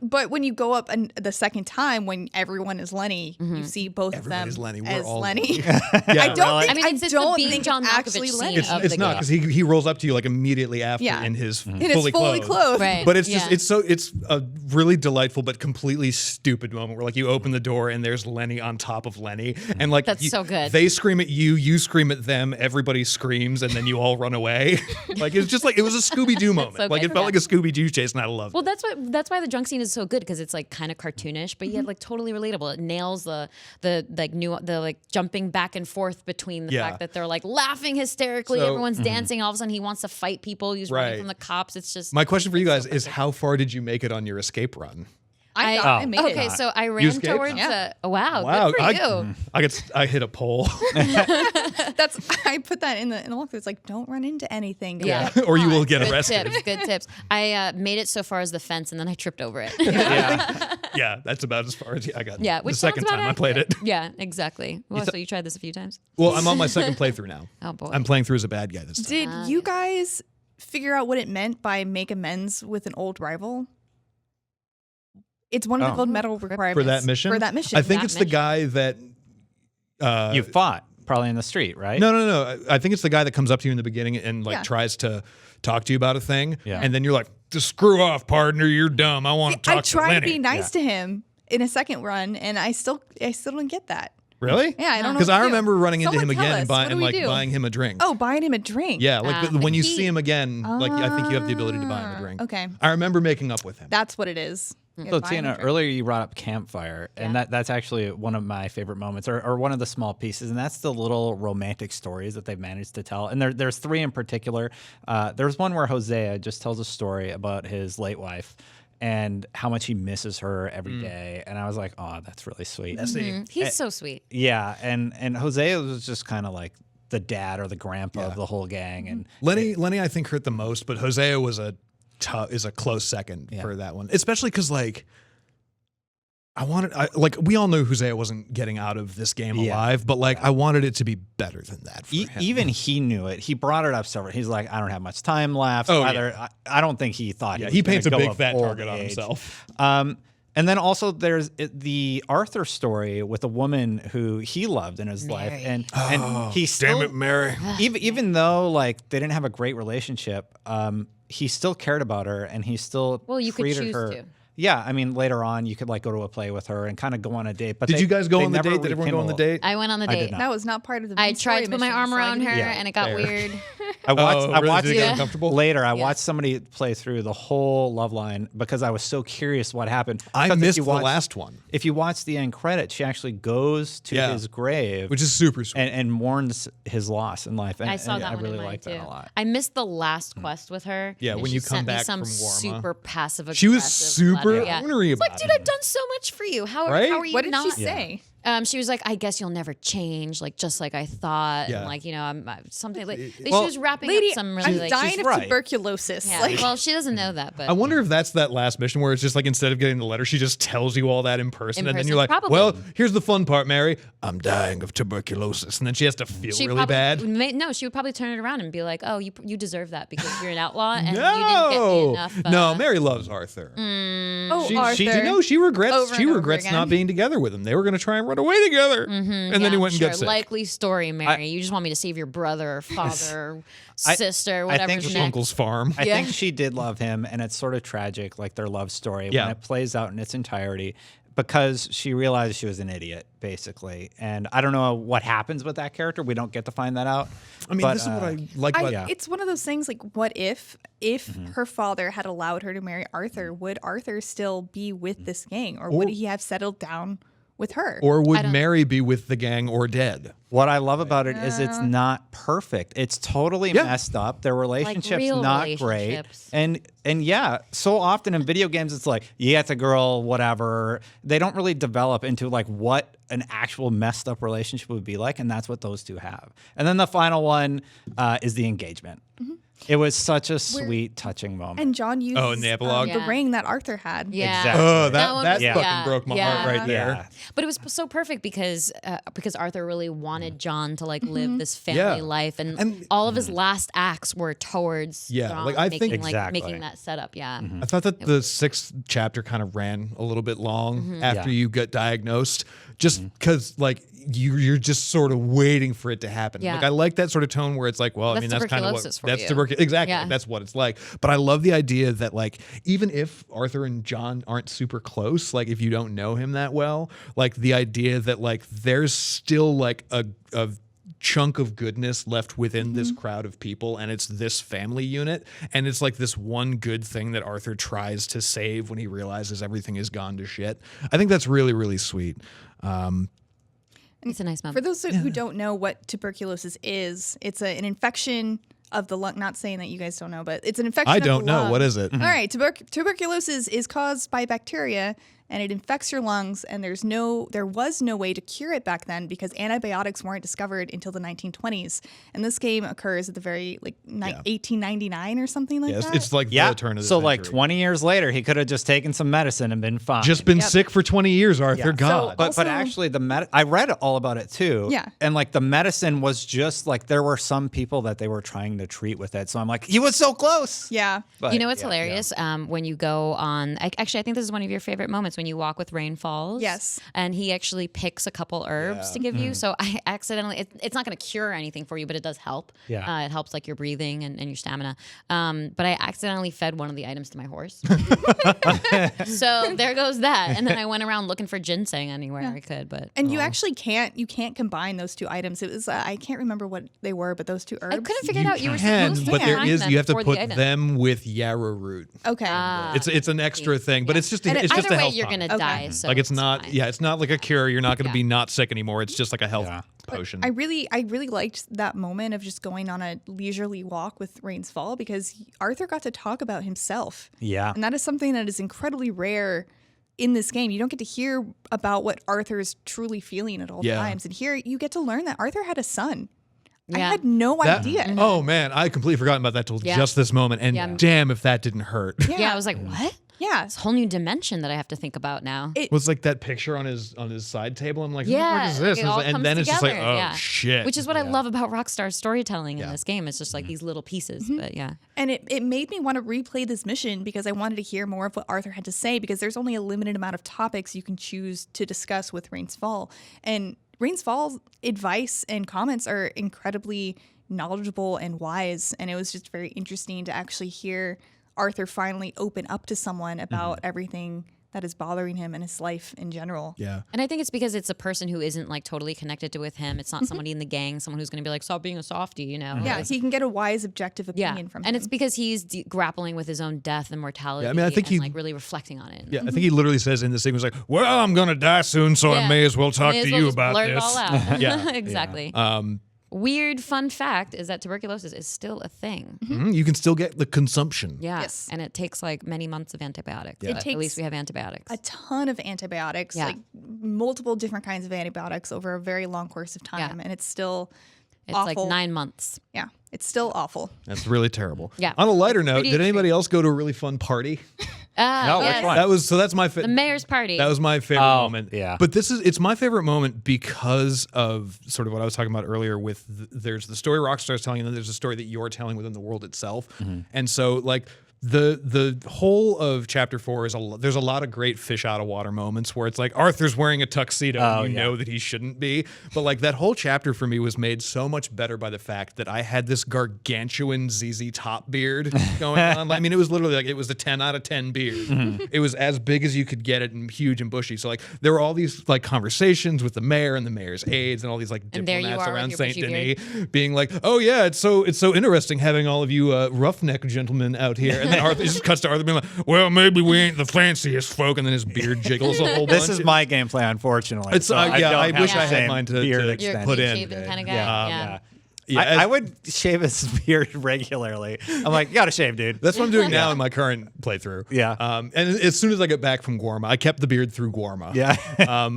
But when you go up the second time, when everyone is Lenny, you see both
Everybody's
of them
Lenny. We're
as
all
Lenny.
Yeah,
I don't
really.
think
I mean, it's the
don't
being
think
John
it's
Malkovich
actually
scene
Lenny.
of
It's
the
not
game.
because he rolls up to you like immediately after
Yeah.
in his
It is fully clothed.
Right.
But it's just
Yeah.
it's a really delightful but completely stupid moment where like you open the door and there's Lenny on top of Lenny and like
That's so good.
They scream at you, you scream at them, everybody screams, and then you all run away. Like it's just like it was a Scooby-Doo moment.
so
Like
good.
it felt like a Scooby-Doo chase, and I loved
Well,
it.
that's why the drunk scene is so good because it's like kind of cartoonish, but yet like totally relatable. It nails the jumping back and forth between the
Yeah.
fact that they're like laughing hysterically,
So-
everyone's dancing, all of a sudden he wants to fight people, he's running
Right.
from the cops. It's just
My question for you guys is how far did you make it on your escape run?
I made it.
okay, so I ran
escaped?
towards
Yeah.
wow,
Wow,
good for you.
I hit a pole.
I put that in the walkthrough. It's like, don't run into anything.
Yeah.
Or you will get
Good
arrested.
tips, good tips. I made it so far as the fence and then I tripped over it.
Yeah, that's about as far as I got.
Yeah,
the
which
second
sounds about
time I played it.
accurate. Yeah, exactly. Well, so you tried this a few times?
Well, I'm on my second playthrough now.
Oh boy.
I'm playing through as a bad guy this time.
Did you guys figure out what it meant by make amends with an old rival? It's one of the gold medal requirements
For that mission?
For that mission.
I think
That
it's the
mission.
guy that
You fought probably in the street, right?
No. I think it's the guy that comes up to you in the beginning and like
Yeah.
tries to talk to you about a thing.
Yeah.
And then you're like, just screw off, partner. You're dumb. I want to talk
I
to
tried to
Lenny.
be nice to him in a second run, and I still don't get that.
Really?
Yeah, I don't know.
Because
what
I
to do.
remember running into
Someone
him
tell
again
us,
and,
what do we
like
do?
buying him a drink.
Oh, buying him a drink.
Yeah, like when you
he-
see him again, like I think you have the ability to buy him a drink.
Okay.
I remember making up with him.
That's what it is.
So Tina, earlier you brought up campfire, and that's actually one of my favorite moments, or one of the small pieces, and that's the little romantic stories that they've managed to tell. And there's three in particular. There's one where Hosea just tells a story about his late wife and how much he misses her every day. And I was like, oh, that's really sweet.
He's so sweet.
Yeah, and Hosea was just kind of like the dad or the grandpa of the whole gang. And
Lenny, I think, hurt the most, but Hosea was is a close second for that one, especially because like we all knew Hosea wasn't getting out of this game alive, but like I wanted it to be better than that for him.
Even he knew it. He brought it up several. He's like, I don't have much time left. I don't think he thought
he paints a big fat target on himself.
And then also there's the Arthur story with a woman who he loved in his life, and he still,
damn it, Mary.
Even though like they didn't have a great relationship, he still cared about her, and he still
you could
treated
choose
her.
to.
Yeah, I mean, later on, you could like go to a play with her and kind of go on a date. But
did you guys go on the
never
date? Did everyone go on the date?
I went on the date.
That was not part of the.
I tried to put my arm around her, and it got weird.
I watched
Did it get uncomfortable?
later. I watched somebody play through the whole love line because I was so curious what happened.
I missed the last one.
If you watch the end credit, she actually goes to his grave,
which is super sweet,
and mourns his loss in life. And,
I saw that
I
one
really
in mine
liked
too.
that a lot.
I missed the last quest with her.
Yeah,
and
when
she
you come
sent me
back
some
from Warma.
super passive aggressive.
She was super ornery about
Like, dude, I've done so much for you. How are you
What did
not?
she say?
She was like, I guess you'll never change, like just like I thought.
Yeah.
And like, I'm something like she was wrapping
Lady,
up some really
I'm
like
dying of
right.
tuberculosis.
yeah.
Like,
Well, she doesn't know that, but
I wonder if that's that last mission where it's just like instead of getting the letter, she just tells you all that in person, and then
person,
you're like,
probably.
well, here's the fun part, Mary. I'm dying of tuberculosis, and then she has to feel
she
really bad.
No, she would probably turn it around and be like, "Oh, you deserve that because you're an outlaw and you didn't get me enough."
No, Mary loves Arthur.
Arthur.
She regrets
Over
she
and over
regrets
again.
not being together with him. They were going to try and run away together, and then he went and got sick.
Likely story, Mary. You just want me to save your brother or father or sister, whatever's
think
next.
Uncle's farm.
I think she did love him, and it's sort of tragic, like their love story, when it plays out in its entirety, because she realized she was an idiot, basically. And I don't know what happens with that character. We don't get to find that out.
I mean, this is what I like about
It's one of those things like, what if her father had allowed her to marry Arthur, would Arthur still be with this gang, or would he have settled down with her?
Or would Mary be with the gang or dead?
What I love about it is it's not perfect. It's totally messed up. Their relationship's
real
not
relationships.
great. And yeah, so often in video games it's like, you get the girl, whatever. They don't really develop into like what an actual messed up relationship would be like, and that's what those two have. And then the final one is the engagement. It was such a sweet, touching moment.
And John used
in the epilogue?
the ring that Arthur had.
Yeah.
Exactly.
Oh,
That one
that
was-
fucking broke my heart right there.
Yeah.
But it was so perfect because Arthur really wanted John to like live this family life, and all of his last acts were towards John
like, I think-
Exactly.
making that setup. Yeah,
I thought that the sixth chapter kind of ran a little bit long after you get diagnosed, just because like you're just sort of waiting for it to happen.
Yeah.
Like I like that sort of tone where it's like, well, I mean, that's kind of what
tuberculosis for
that's
you.
tuberculosis. Exactly,
Yeah.
that's what it's like. But I love the idea that like even if Arthur and John aren't super close, like if you don't know him that well, like the idea that like there's still like a chunk of goodness left within this crowd of people, and it's this family unit, and it's like this one good thing that Arthur tries to save when he realizes everything has gone to shit. I think that's really, really sweet.
it's a nice
For
moment.
those who don't know what tuberculosis is, it's an infection of the lung. Not saying that you guys don't know, but it's an infection.
I
of
don't
the
know.
lung.
What is it?
All right, tuberculosis is caused by bacteria, and it infects your lungs. And there was no way to cure it back then because antibiotics weren't discovered until the 1920s. And this game occurs at the very 1899 or something like that.
It's like
Yeah.
the turn of the
So
century.
like 20 years later, he could have just taken some medicine and been fine.
Just been sick for 20 years, Arthur.
Yeah.
God.
But
Also-
actually, I read all about it too.
Yeah.
And like the medicine was just like there were some people that they were trying to treat with it. So I'm like, he was so close.
Yeah.
But,
You know what's
yeah,
hilarious? When you go on, actually, I think this is one of your favorite moments when you walk with rainfalls.
Yes.
And he actually picks a couple herbs to give you. So I accidentally, it's not going to cure anything for you, but it does help.
Yeah.
It helps like your breathing and your stamina. But I accidentally fed one of the items to my horse. So there goes that. And then I went around looking for ginseng anywhere I could. But
And you actually can't combine those two items. It was I can't remember what they were, but those two herbs.
I couldn't figure it out. You were
Can,
supposed to
but there
combine
is
them
you have to
for the
put
item.
them with yarrow root.
Okay.
It's an extra thing, but it's just
And
it's just
Either
a
way,
health
you're
tonic.
going to die. So
Like it's not
fine.
it's not like a cure. You're not going to be
Yeah.
not sick anymore. It's just like a health
Yeah.
potion.
I really liked that moment of just going on a leisurely walk with Rain's Fall because Arthur got to talk about himself.
Yeah.
And that is something that is incredibly rare in this game. You don't get to hear about what Arthur is truly feeling at all
Yeah.
times. And here you get to learn that Arthur had a son. I
Yeah.
had no
That-
idea.
Oh man, I completely forgotten about that till
Yeah.
just this moment. And
Yeah.
damn if that didn't hurt.
Yeah, I was like, what?
Yeah.
It's a whole new dimension that I have to think about now.
Was like that picture on his side table. I'm like, who the
Yeah,
fuck is this?
it all
And
comes
then it's just like,
together,
oh
yeah.
shit.
Which is what I love about Rockstar's storytelling in this game. It's just
Mm-hmm.
like these little pieces.
Mm-hmm.
But yeah.
And it made me want to replay this mission because I wanted to hear more of what Arthur had to say because there's only a limited amount of topics you can choose to discuss with Rain's Fall. And Rain's Fall's advice and comments are incredibly knowledgeable and wise. And it was just very interesting to actually hear Arthur finally open up to someone about everything that is bothering him in his life in general.
Yeah.
And I think it's because it's a person who isn't like totally connected to with him. It's not somebody in the gang, someone who's going to be like, stop being a softie, you know?
Yeah,
It's-
he can get a wise, objective
yeah.
opinion from him.
And it's because he's grappling with his own death and mortality.
Yeah, I mean, I think
and
he-
like really reflecting on it.
Yeah, I think he literally says in this thing, was like, well, I'm going to die soon, so I
Yeah.
may as well talk
May as
to
well
you
just
about
blurt
this.
it all out.
Yeah.
Exactly. Weird fun fact is that tuberculosis is still a thing.
You can still get the consumption.
Yeah.
Yes.
And it takes like many months of antibiotics.
It
But
takes
at least we have antibiotics.
a ton of antibiotics,
Yeah.
like multiple different kinds of antibiotics over a very long course of time.
Yeah.
And it's still
It's
awful.
like 9 months.
Yeah, it's still awful.
That's really terrible.
Yeah.
On a lighter note,
pretty
did anybody else go to a really fun party?
No, which
yes.
one?
That's my
The mayor's party.
That was my favorite
Oh,
moment.
yeah.
But it's my favorite moment because of sort of what I was talking about earlier with there's the story Rockstar's telling and then there's a story that you're telling within the world itself. And so like the whole of chapter 4 is there's a lot of great fish out of water moments where it's like Arthur's wearing a tuxedo and you know that he shouldn't be. But like that whole chapter for me was made so much better by the fact that I had this gargantuan ZZ Top beard going on. I mean, it was literally like it was a 10 out of 10 beard. It was as big as you could get it and huge and bushy. So like there were all these like conversations with the mayor and the mayor's aides and all these like
And there you
diplomats
are with
around
your
Saint
bushy
Denis being like, oh yeah, it's so interesting having all of you roughneck gentlemen out here. And then Arthur just cuts to Arthur being like, well, maybe we ain't the fanciest folk. And then his beard jiggles a whole bunch.
This is my gameplay, unfortunately.
It's,
so
I
don't have
wish
the
I had
same
mine to-
beard
to-
You're a
extent.
put in.
clean-shaven kind of guy.
Yeah.
Yeah,
I would shave his beard regularly. I'm like, you gotta shave, dude.
That's what I'm doing now in my current playthrough.
Yeah.
And as soon as I get back from Guarma, I kept the beard through Guarma.
Yeah.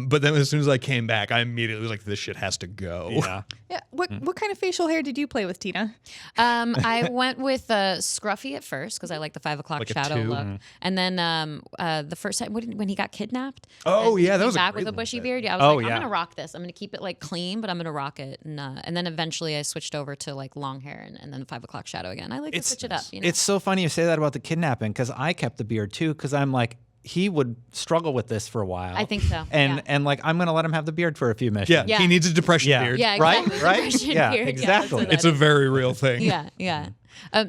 But then as soon as I came back, I immediately was like, this shit has to go.
Yeah.
Yeah. What kind of facial hair did you play with, Tina?
I went with scruffy at first because I like the 5 o'clock
Like a
shadow
two?
look. And then the first time when he got kidnapped.
Oh,
and he
yeah, that
came
was a
back
great
with a
little
bushy
bit.
beard. Yeah, I was
Oh,
like,
yeah.
I'm gonna rock this. I'm gonna keep it like clean, but I'm gonna rock it. And then eventually I switched over to like long hair and then 5 o'clock shadow again. I like to switch it up. You know?
It's so funny you say that about the kidnapping because I kept the beard too because I'm like, he would struggle with this for a while.
I think so,
And
yeah.
and like I'm gonna let him have the beard for a few missions.
Yeah,
Yeah.
he needs a depression
Yeah.
beard.
yeah,
Right?
exactly.
Right?
Depression
Yeah,
beard.
exactly.
that's what
It's
that
a very real thing.
yeah, yeah.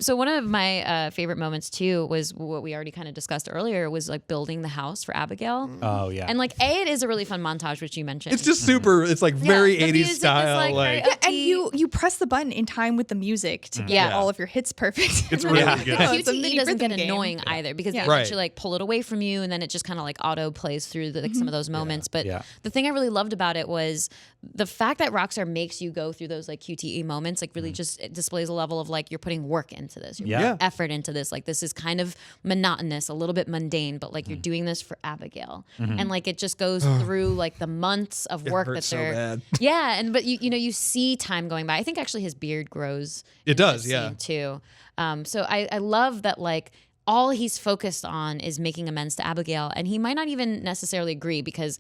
So one of my favorite moments too was what we already kind of discussed earlier was like building the house for Abigail.
Oh yeah.
And like it is a really fun montage, which you mentioned.
It's just super, it's like very
the
80s
music is,
style.
like, very
Like,
upbeat.
And you press the button in time with the music to get
Yeah.
all of your hits perfect.
It's really good.
The
Oh, it's a
QTE
mini
doesn't
rhythm
get
game.
annoying either because
Yeah.
they
Right.
actually like pull it away from you and then it just kind of like auto plays through like some of those moments. But
Yeah.
the thing I really loved about it was the fact that Rockstar makes you go through those like QTE moments, like really just it displays a level of like you're putting work into this, you're
Yeah.
putting
Yeah.
effort into this. Like this is kind of monotonous, a little bit mundane, but like you're doing this for Abigail, and like it just goes through like the months of work that
hurts so
they're
bad.
yeah, but you know you see time going by. I think actually his beard grows.
It
in
does,
this
yeah.
scene, too. So I love that like all he's focused on is making amends to Abigail, and he might not even necessarily agree because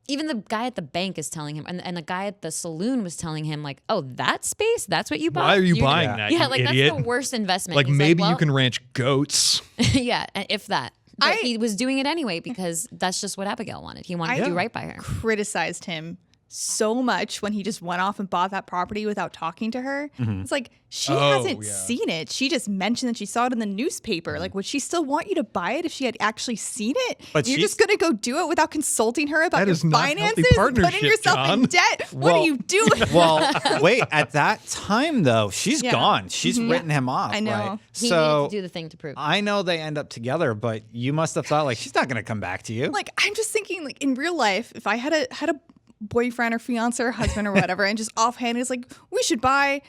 even the guy at the bank is telling him, and the guy at the saloon was telling him like, "Oh, that space? That's what you bought?
why are you
You're
buying
gonna-"
that,
Yeah,
you
like
idiot?
that's the worst investment.
Like
He's
maybe you
well,
can ranch goats.
yeah, if that. But he was doing it anyway because that's just what Abigail wanted. He wanted to do right by her.
Criticized him so much when he just went off and bought that property without talking to her. It's like, she hasn't seen it. She just mentioned that she saw it in the newspaper. Like, would she still want you to buy it if she had actually seen it?
But
you're just going to go do it without consulting her about
That
your
is not
finances,
healthy
putting yourself
partnership,
in
Jon.
debt. What are you doing?
Well, wait, at that time, though, she's gone. She's written him off.
I know.
Right?
He
So
needed to do the thing to prove.
I know they end up together, but you must have thought, like, she's not going to come back to you.
Like, I'm just thinking, like, in real life, if I had a boyfriend or fiance or husband or whatever, and just offhand is like, we should buy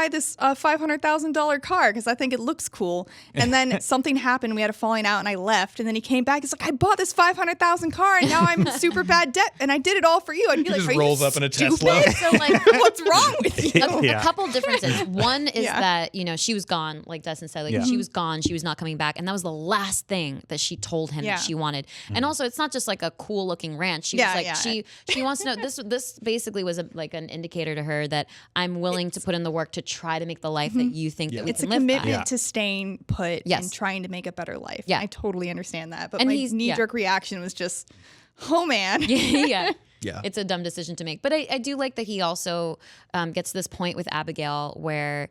this $500,000 car because I think it looks cool. And then something happened, we had a falling out, and I left. And then he came back. He's like, I bought this $500,000 car, and now I'm in super bad debt, and I did it all for you. I'd be like,
just
are you
rolls up in a
stupid?
Tesla.
So like,
What's wrong with you?
a couple differences. One is that, you know, she was gone, like Destin said, like she was gone, she was not coming back. And that was the last thing that she told him that she wanted. And also, it's not just like a cool looking ranch. She was like, she wants to know, this basically was like an indicator to her that I'm willing to put in the work to try to make the life that you think that we
It's
can
a
live by.
commitment to staying put
Yes.
and trying to make a better life.
Yeah.
I totally understand that. But
And
my
he's-
knee-jerk reaction was just, oh, man.
Yeah.
Yeah.
It's a dumb decision to make. But I do like that he also gets to this point with Abigail where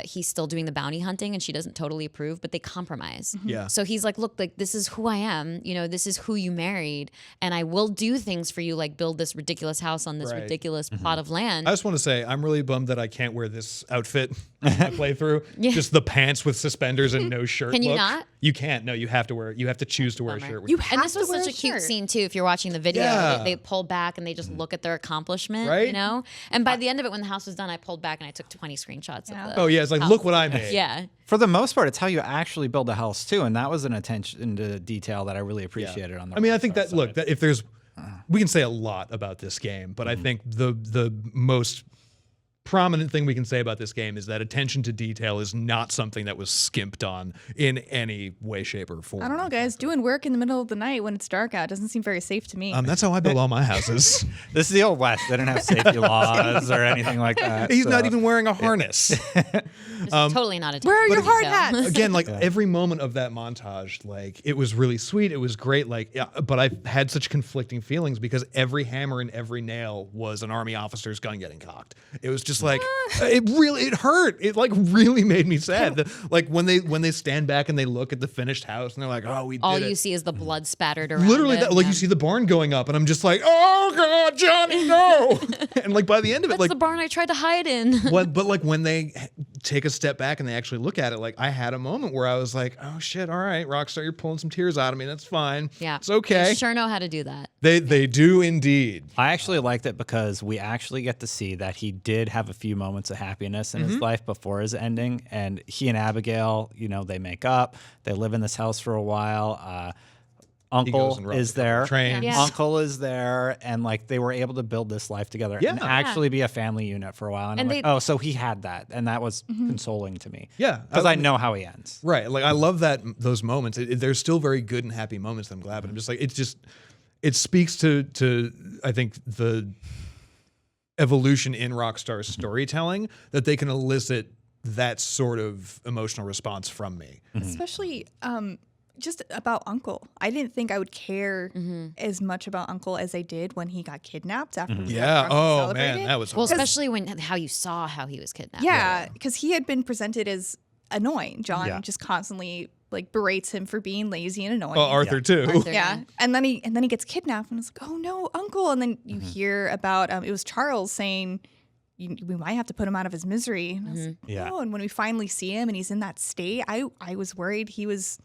he's still doing the bounty hunting and she doesn't totally approve, but they compromise.
Yeah.
So he's like, look, like, this is who I am. You know, this is who you married. And I will do things for you, like build this ridiculous house on this
Right.
ridiculous plot of land.
I just want to say I'm really bummed that I can't wear this outfit I play through. Just the pants with suspenders and no shirt.
Can you
look.
not?
You can't. No, you have to wear. You have to choose to wear a
Bummer.
shirt. with
You
it.
have
And this
to
was
wear
such a cute
shirt.
scene too. If you're watching the video,
Yeah.
they pull back and they just look at their accomplishment,
Right?
you know. And by the end of it, when the house was done, I pulled back and I took 20 screenshots of the.
Oh yeah, it's like
house.
look what I made.
Yeah.
For the most part, it's how you actually build a house, too. And that was an attention to detail that I really appreciated on the
I mean, I think that
Rockstar
look,
side.
that if there's, we can say a lot about this game, but I think the most prominent thing we can say about this game is that attention to detail is not something that was skimped on in any way, shape, or form.
I don't know, guys. Doing work in the middle of the night when it's dark out doesn't seem very safe to me.
That's how I build all my houses.
This is the old West. They didn't have safety laws or anything like that.
He's
so-
not even wearing a harness.
This is totally not a.
Where are your
detail.
hard hats?
Again, like every moment of that montage, like it was really sweet. It was great. Like, yeah, but I had such conflicting feelings because every hammer and every nail was an army officer's gun getting cocked. It was just like it hurt. It like really made me sad. Like when they stand back and they look at the finished house and they're like, oh, we did
All
it.
you see is the blood spattered around.
Literally,
it.
that, like
Yeah.
you see the barn going up, and I'm just like, "Oh God, Johnny, no!" And like by the end of it,
That's
like
the barn I tried to hide in.
but like when they take a step back and they actually look at it, like I had a moment where I was like, "Oh shit, all right, Rockstar, you're pulling some tears out of me. That's fine.
Yeah,
it's okay."
They sure know how to do that.
They do indeed.
I actually liked it because we actually get to see that he did have a few moments of happiness in his life before his ending. And he and Abigail, you know, they make up. They live in this house for a while.
goes
Uncle
and robs
is
a couple
there.
of trains.
Yeah.
Uncle is there. And like they were able to build this life together and
Yeah.
actually be a family unit for a while. And I'm
And
like,
they-
oh, so he had that. And that was consoling to me.
Yeah,
Because I know how he ends.
Right. Like I love that those moments. There's still very good and happy moments. I'm glad, but I'm just like it speaks to I think the evolution in Rockstar's storytelling that they can elicit that sort of emotional response from me.
Especially just about Uncle. I didn't think I would care as much about Uncle as I did when he got kidnapped after we got
Yeah.
drunk and
Oh
celebrated.
man, that was
Well,
hard.
especially when how you saw how he was kidnapped.
Yeah, because he had been presented as annoying. John
Yeah.
just constantly like berates him for being lazy and annoying.
Well, Arthur too.
Arthur,
Yeah, and then he gets kidnapped, and it's like, oh no, Uncle! And then you hear about it was Charles saying we might have to put him out of his misery. And I was like,
Yeah.
oh, and when we finally see him and he's in that state, I was worried he was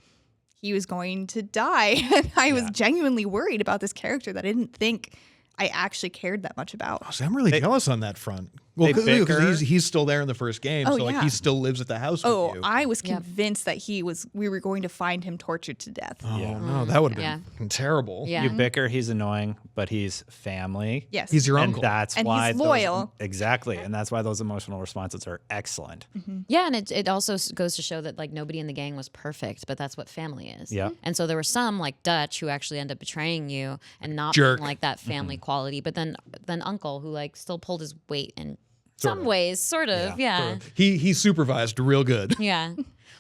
going to die, and I was genuinely worried about this character that I didn't think I actually cared that much about.
So I'm really jealous on that front. Well,
They bicker.
because he's still there in the first game,
Oh,
so like
yeah.
he still lives at the house
Oh,
with you.
I was convinced that we were going to find him tortured to death.
Oh no, that would have been
Yeah.
fucking terrible.
Yeah.
You bicker, he's annoying, but he's family.
Yes,
He's your
And
uncle.
that's
And
why
he's
those-
loyal.
exactly. And that's why those emotional responses are excellent.
Yeah, and it also goes to show that like nobody in the gang was perfect, but that's what family is.
Yeah.
And so there were some like Dutch who actually end up betraying you and not
Jerk.
being like that family
Mm-hmm.
quality, but then Uncle who like still pulled his weight in some ways, sort of. Yeah.
He supervised real good.
Yeah.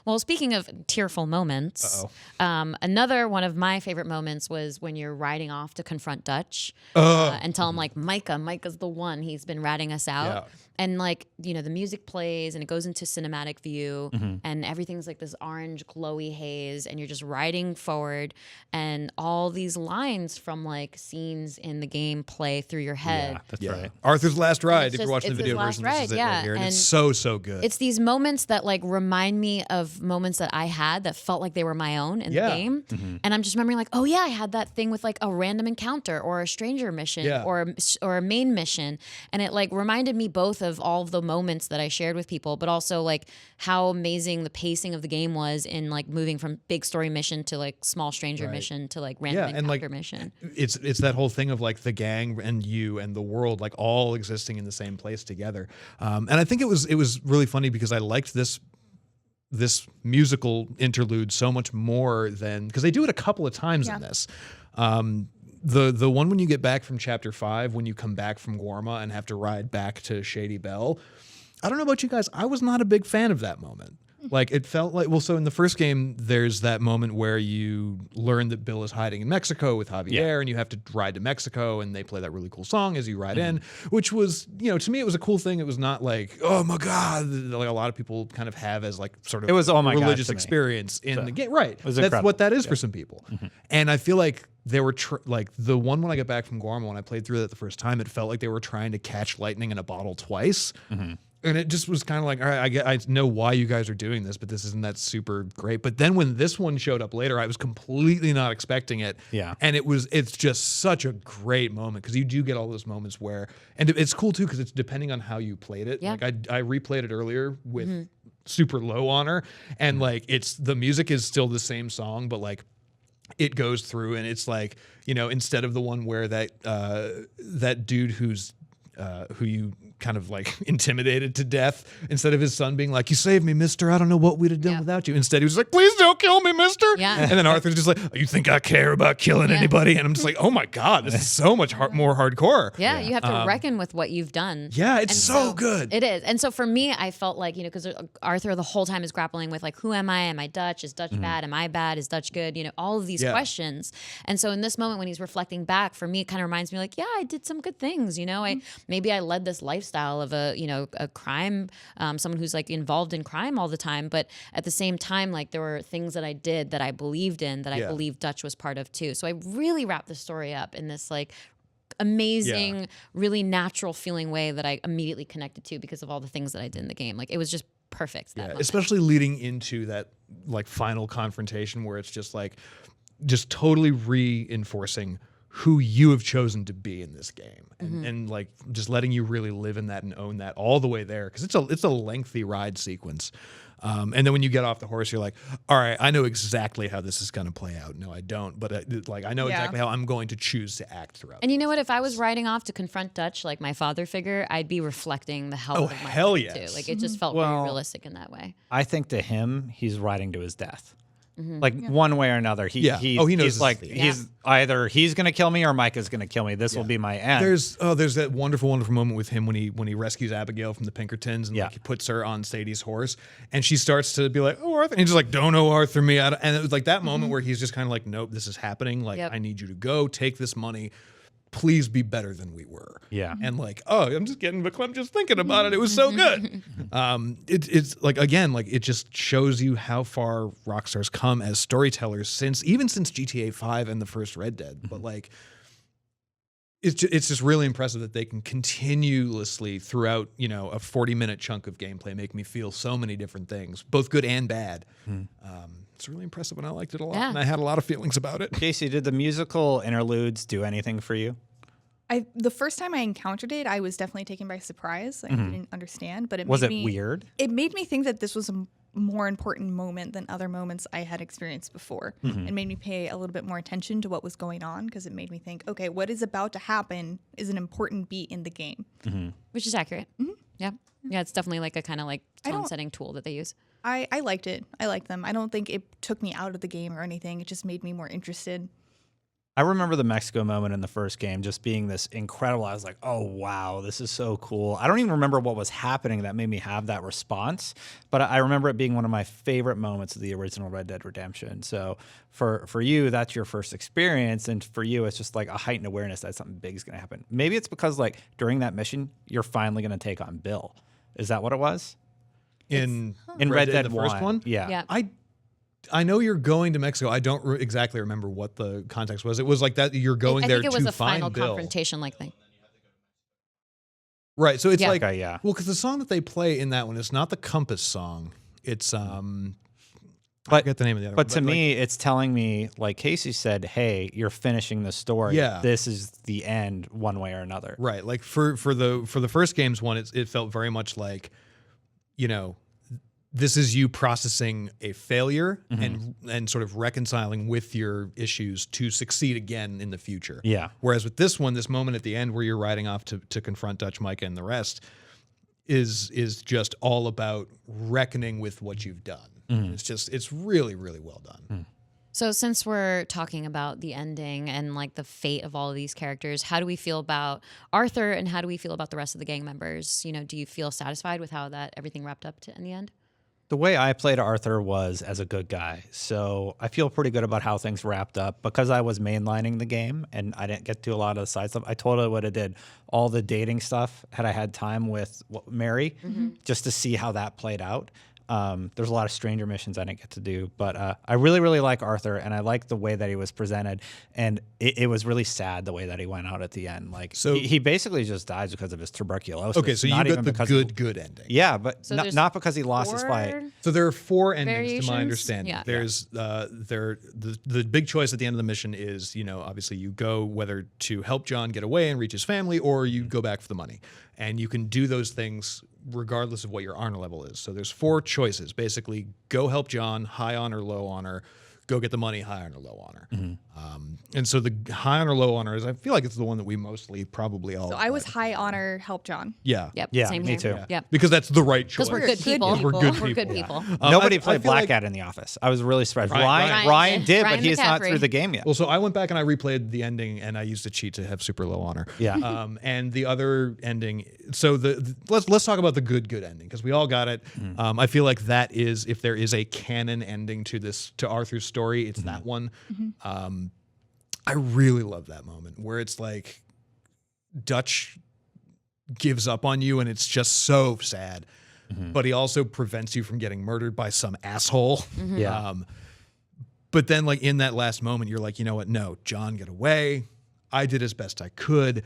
Well, speaking of tearful moments, another one of my favorite moments was when you're riding off to confront Dutch and tell him like Micah's the one. He's been ratting us out.
Yeah.
And like, you know, the music plays and it goes into cinematic view and everything's like this orange glowy haze and you're just riding forward and all these lines from like scenes in the game play through your head.
Yeah, that's right.
Arthur's last ride.
It's
If you're
just-
watching the
it's
video
his last
version, this is
ride,
it right here. And
and
it's so good.
it's these moments that like remind me of moments that I had that felt like they were my own in the game. And I'm just remembering like, oh yeah, I had that thing with like a random encounter or a stranger mission or a main mission. And it like reminded me both of all of the moments that I shared with people, but also like how amazing the pacing of the game was in like moving from big story mission to like small stranger mission to like random encounter
and like
mission.
It's that whole thing of like the gang and you and the world like all existing in the same place together. And I think it was really funny because I liked this musical interlude so much more than because they do it a couple of times in this. The one when you get back from chapter 5 when you come back from Guarma and have to ride back to Shady Bell. I don't know about you guys. I was not a big fan of that moment. Like it felt like, well, so in the first game, there's that moment where you learn that Bill is hiding in Mexico with Javier and you have to ride to Mexico and they play that really cool song as you ride in, which was, you know, to me, it was a cool thing. It was not like, oh my God, like a lot of people kind of have as like sort of
It was, oh my God,
religious
to me.
experience in the game. Right.
was
That's
incredible.
what that is for some people. And I feel like they were like the one when I got back from Guarma, when I played through that the first time, it felt like they were trying to catch lightning in a bottle twice. And it just was kind of like, all right, I know why you guys are doing this, but this isn't that super great. But then when this one showed up later, I was completely not expecting it.
Yeah.
And it's just such a great moment because you do get all those moments where, and it's cool too because it's depending on how you played it.
Yeah.
Like I replayed it earlier with super low honor, and like the music is still the same song, but like it goes through and it's like, you know, instead of the one where that dude who you kind of like intimidated to death, instead of his son being like, you saved me, mister, I don't know what we'd have done without you. Instead, he was like, please don't kill me, mister.
Yeah.
And then Arthur's just like, oh, you think I care about killing anybody? And I'm just like, oh my God, this is so much more hardcore.
Yeah, you have to reckon with what you've done.
Yeah, it's
And
so good.
It is. And so for me, I felt like, you know, because Arthur the whole time is grappling with like, who am I? Am I Dutch? Is Dutch bad? Am I bad? Is Dutch good? You know, all of these questions. And so in this moment when he's reflecting back, for me, it kind of reminds me like, yeah, I did some good things. You know, maybe I led this lifestyle of a crime, someone who's like involved in crime all the time. But at the same time, like there were things that I did that I believed in, that I believed Dutch was part of too. So I really wrapped the story up in this like amazing, really natural feeling way that I immediately connected to because of all the things that I did in the game. Like it was just perfect. That moment.
Especially leading into that like final confrontation where it's just like just totally reinforcing who you have chosen to be in this game and like just letting you really live in that and own that all the way there because it's a lengthy ride sequence. And then when you get off the horse, you're like, all right, I know exactly how this is going to play out. No, I don't. But I know exactly how I'm going to choose to act throughout.
And you know what? If I was riding off to confront Dutch, like my father figure, I'd be reflecting the hell out of my
hell
life,
yes.
too. Like it just felt very realistic in that way.
I think to him, he's riding to his death. Like one way or another, he knows
his
like
fate.
he's either he's gonna kill me or Micah's gonna kill me. This will be my end.
There's that wonderful moment with him when he rescues Abigail from the Pinkertons and like he puts her on Sadie's horse and she starts to be like, oh Arthur, and he's just like, don't know Arthur me. And it was like that moment where he's just kind of like, nope, this is happening. Like I need you to go take this money. Please be better than we were.
Yeah.
And like, oh, I'm just getting verklempt just thinking about it. It was so good. It's like, again, like it just shows you how far Rockstar's come as storytellers since GTA 5 and the first Red Dead. But like, it's just really impressive that they can continuously throughout, you know, a 40-minute chunk of gameplay make me feel so many different things, both good and bad. It's really impressive and I liked it a lot.
Yeah.
And I had a lot of feelings about it.
Casey, did the musical interludes do anything for you?
The first time I encountered it, I was definitely taken by surprise. I didn't understand, but
Was it weird?
It made me think that this was a more important moment than other moments I had experienced before. It made me pay a little bit more attention to what was going on because it made me think, okay, what is about to happen is an important beat in the game.
Which is accurate. Yeah. Yeah, it's definitely like a kind of like tone-setting tool that they use.
I liked it. I liked them. I don't think it took me out of the game or anything. It just made me more interested.
I remember the Mexico moment in the first game just being this incredible. I was like, oh, wow, this is so cool. I don't even remember what was happening that made me have that response, but I remember it being one of my favorite moments of the original Red Dead Redemption. So for you, that's your first experience. And for you, it's just like a heightened awareness that something big is going to happen. Maybe it's because like during that mission, you're finally going to take on Bill. Is that what it was?
In
Red Dead
the first
1?
one?
Yeah.
I know you're going to Mexico. I don't exactly remember what the context was. It was like that you're going there to find Bill.
I think it was a final confrontation like thing.
Right. So it's
Yeah.
like,
Okay, yeah.
well, because the song that they play in that one is not the Compass song. It's I
But-
forget the name of the other
But
one.
to me, it's telling me, like Casey said, hey, you're finishing the story.
Yeah.
This is the end one way or another.
right, like for the first games one, it felt very much like, you know, this is you processing a failure and sort of reconciling with your issues to succeed again in the future.
Yeah.
Whereas with this one, this moment at the end where you're riding off to confront Dutch, Micah, and the rest is just all about reckoning with what you've done. It's really, really well done.
So since we're talking about the ending and like the fate of all of these characters, how do we feel about Arthur and how do we feel about the rest of the gang members? You know, do you feel satisfied with how that everything wrapped up in the end?
The way I played Arthur was as a good guy. So I feel pretty good about how things wrapped up because I was mainlining the game and I didn't get to a lot of the side stuff. I totally would have did all the dating stuff had I had time with Mary just to see how that played out. There's a lot of stranger missions I didn't get to do, but I really, really like Arthur, and I like the way that he was presented. And it was really sad the way that he went out at the end. Like,
So-
he basically just dies because of his tuberculosis.
Okay, so you
not
got
even
the
because
good ending.
Yeah, but
So
not,
there's
not because he lost his fight.
So there are 4 endings to
Variations?
my understanding.
Yeah.
There's the big choice at the end of the mission is, you know, obviously you go whether to help John get away and reach his family or you go back for the money. And you can do those things regardless of what your honor level is. So there's 4 choices. Basically, go help John, high honor, low honor. Go get the money, high honor, low honor. And so the high honor, low honor is, I feel like it's the one that we mostly probably all.
So I was high honor help John.
Yeah.
Yep.
Yeah,
Same
me
here.
too.
Yep.
Because that's the right choice.
Because we're good people.
We're good
We're good
people.
people.
Nobody
I
played
feel
Black
like-
Cat in the office. I was really surprised.
Ryan
Ryan
did.
did,
Ryan
but he's not
McCaffrey.
through the game yet.
Well, so I went back and I replayed the ending, and I used a cheat to have super low honor.
Yeah.
And the other ending. So let's talk about the good ending because we all got it. I feel like that is, if there is a canon ending to Arthur's story, it's that one. I really love that moment where it's like Dutch gives up on you, and it's just so sad. But he also prevents you from getting murdered by some asshole.
Yeah.
But then, like, in that last moment, you're like, you know what? No, John, get away. I did as best I could.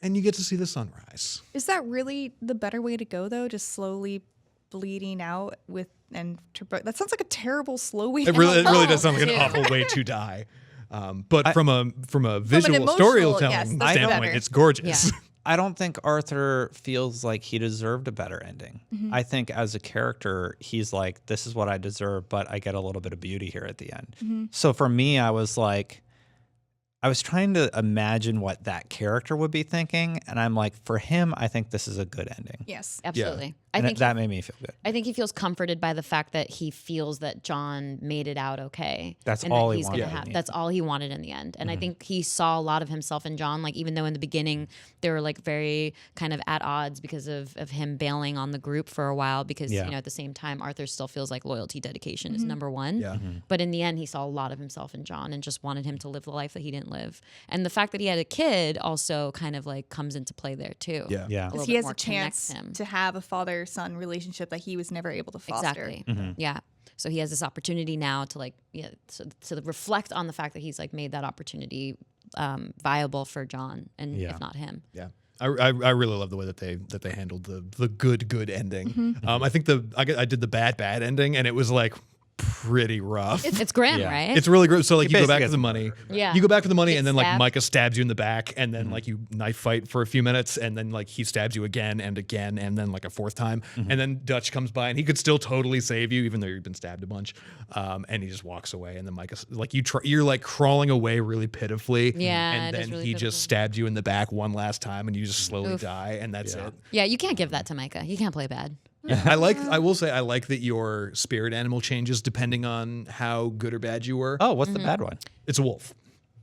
And you get to see the sunrise.
Is that really the better way to go, though? Just slowly bleeding out that sounds like a terrible slow way.
It really does sound like an
Dude.
awful way to die. But from a visual
emotional,
storytelling
yes, that's
standpoint,
better.
it's gorgeous.
Yeah.
I don't think Arthur feels like he deserved a better ending. I think as a character, he's like, this is what I deserve, but I get a little bit of beauty here at the end. So for me, I was trying to imagine what that character would be thinking. And I'm like, for him, I think this is a good ending.
Yes.
Absolutely.
And
I think
that made me feel good.
I think he feels comforted by the fact that he feels that John made it out okay.
That's
and
all
that
he
he's gonna
wanted in the end.
That's all he wanted in the end. And I think he saw a lot of himself in John. Like, even though in the beginning they were like very kind of at odds because of him bailing on the group for a while, because
Yeah.
you know, at the same time Arthur still feels like loyalty, dedication is number one.
Yeah.
But in the end he saw a lot of himself in John and just wanted him to live the life that he didn't live. And the fact that he had a kid also kind of like comes into play there too.
Yeah.
Yeah.
A little
He
bit
has
more
a chance
connects him.
to have a father-son relationship that he was never able to foster.
Exactly. Yeah. So he has this opportunity now to like, to reflect on the fact that he's like made that opportunity viable for John, and
Yeah.
if not him.
Yeah. I really love the way that they handled the good ending. I think I did the bad ending, and it was like pretty rough.
It's grim,
Yeah.
right?
It's really great. So like
He
you go
basically
back to
gets
the money.
Yeah.
You go back for the money,
Get
and then like
stabbed.
Micah stabs you in the back, and then like you knife fight for a few minutes, and then like he stabs you again and again, and then like a fourth time, and then Dutch comes by, and he could still totally save you even though you've been stabbed a bunch, and he just walks away, and then Micah like you're like crawling away really pitifully,
Yeah,
and
it is
then
really
he
pitiful.
just stabbed you in the back one last time, and you just slowly
Oof.
die, and that's it.
Yeah, you can't give that to Micah. You can't play bad.
I will say I like that your spirit animal changes depending on how good or bad you were.
Oh, what's the bad one?
It's a wolf.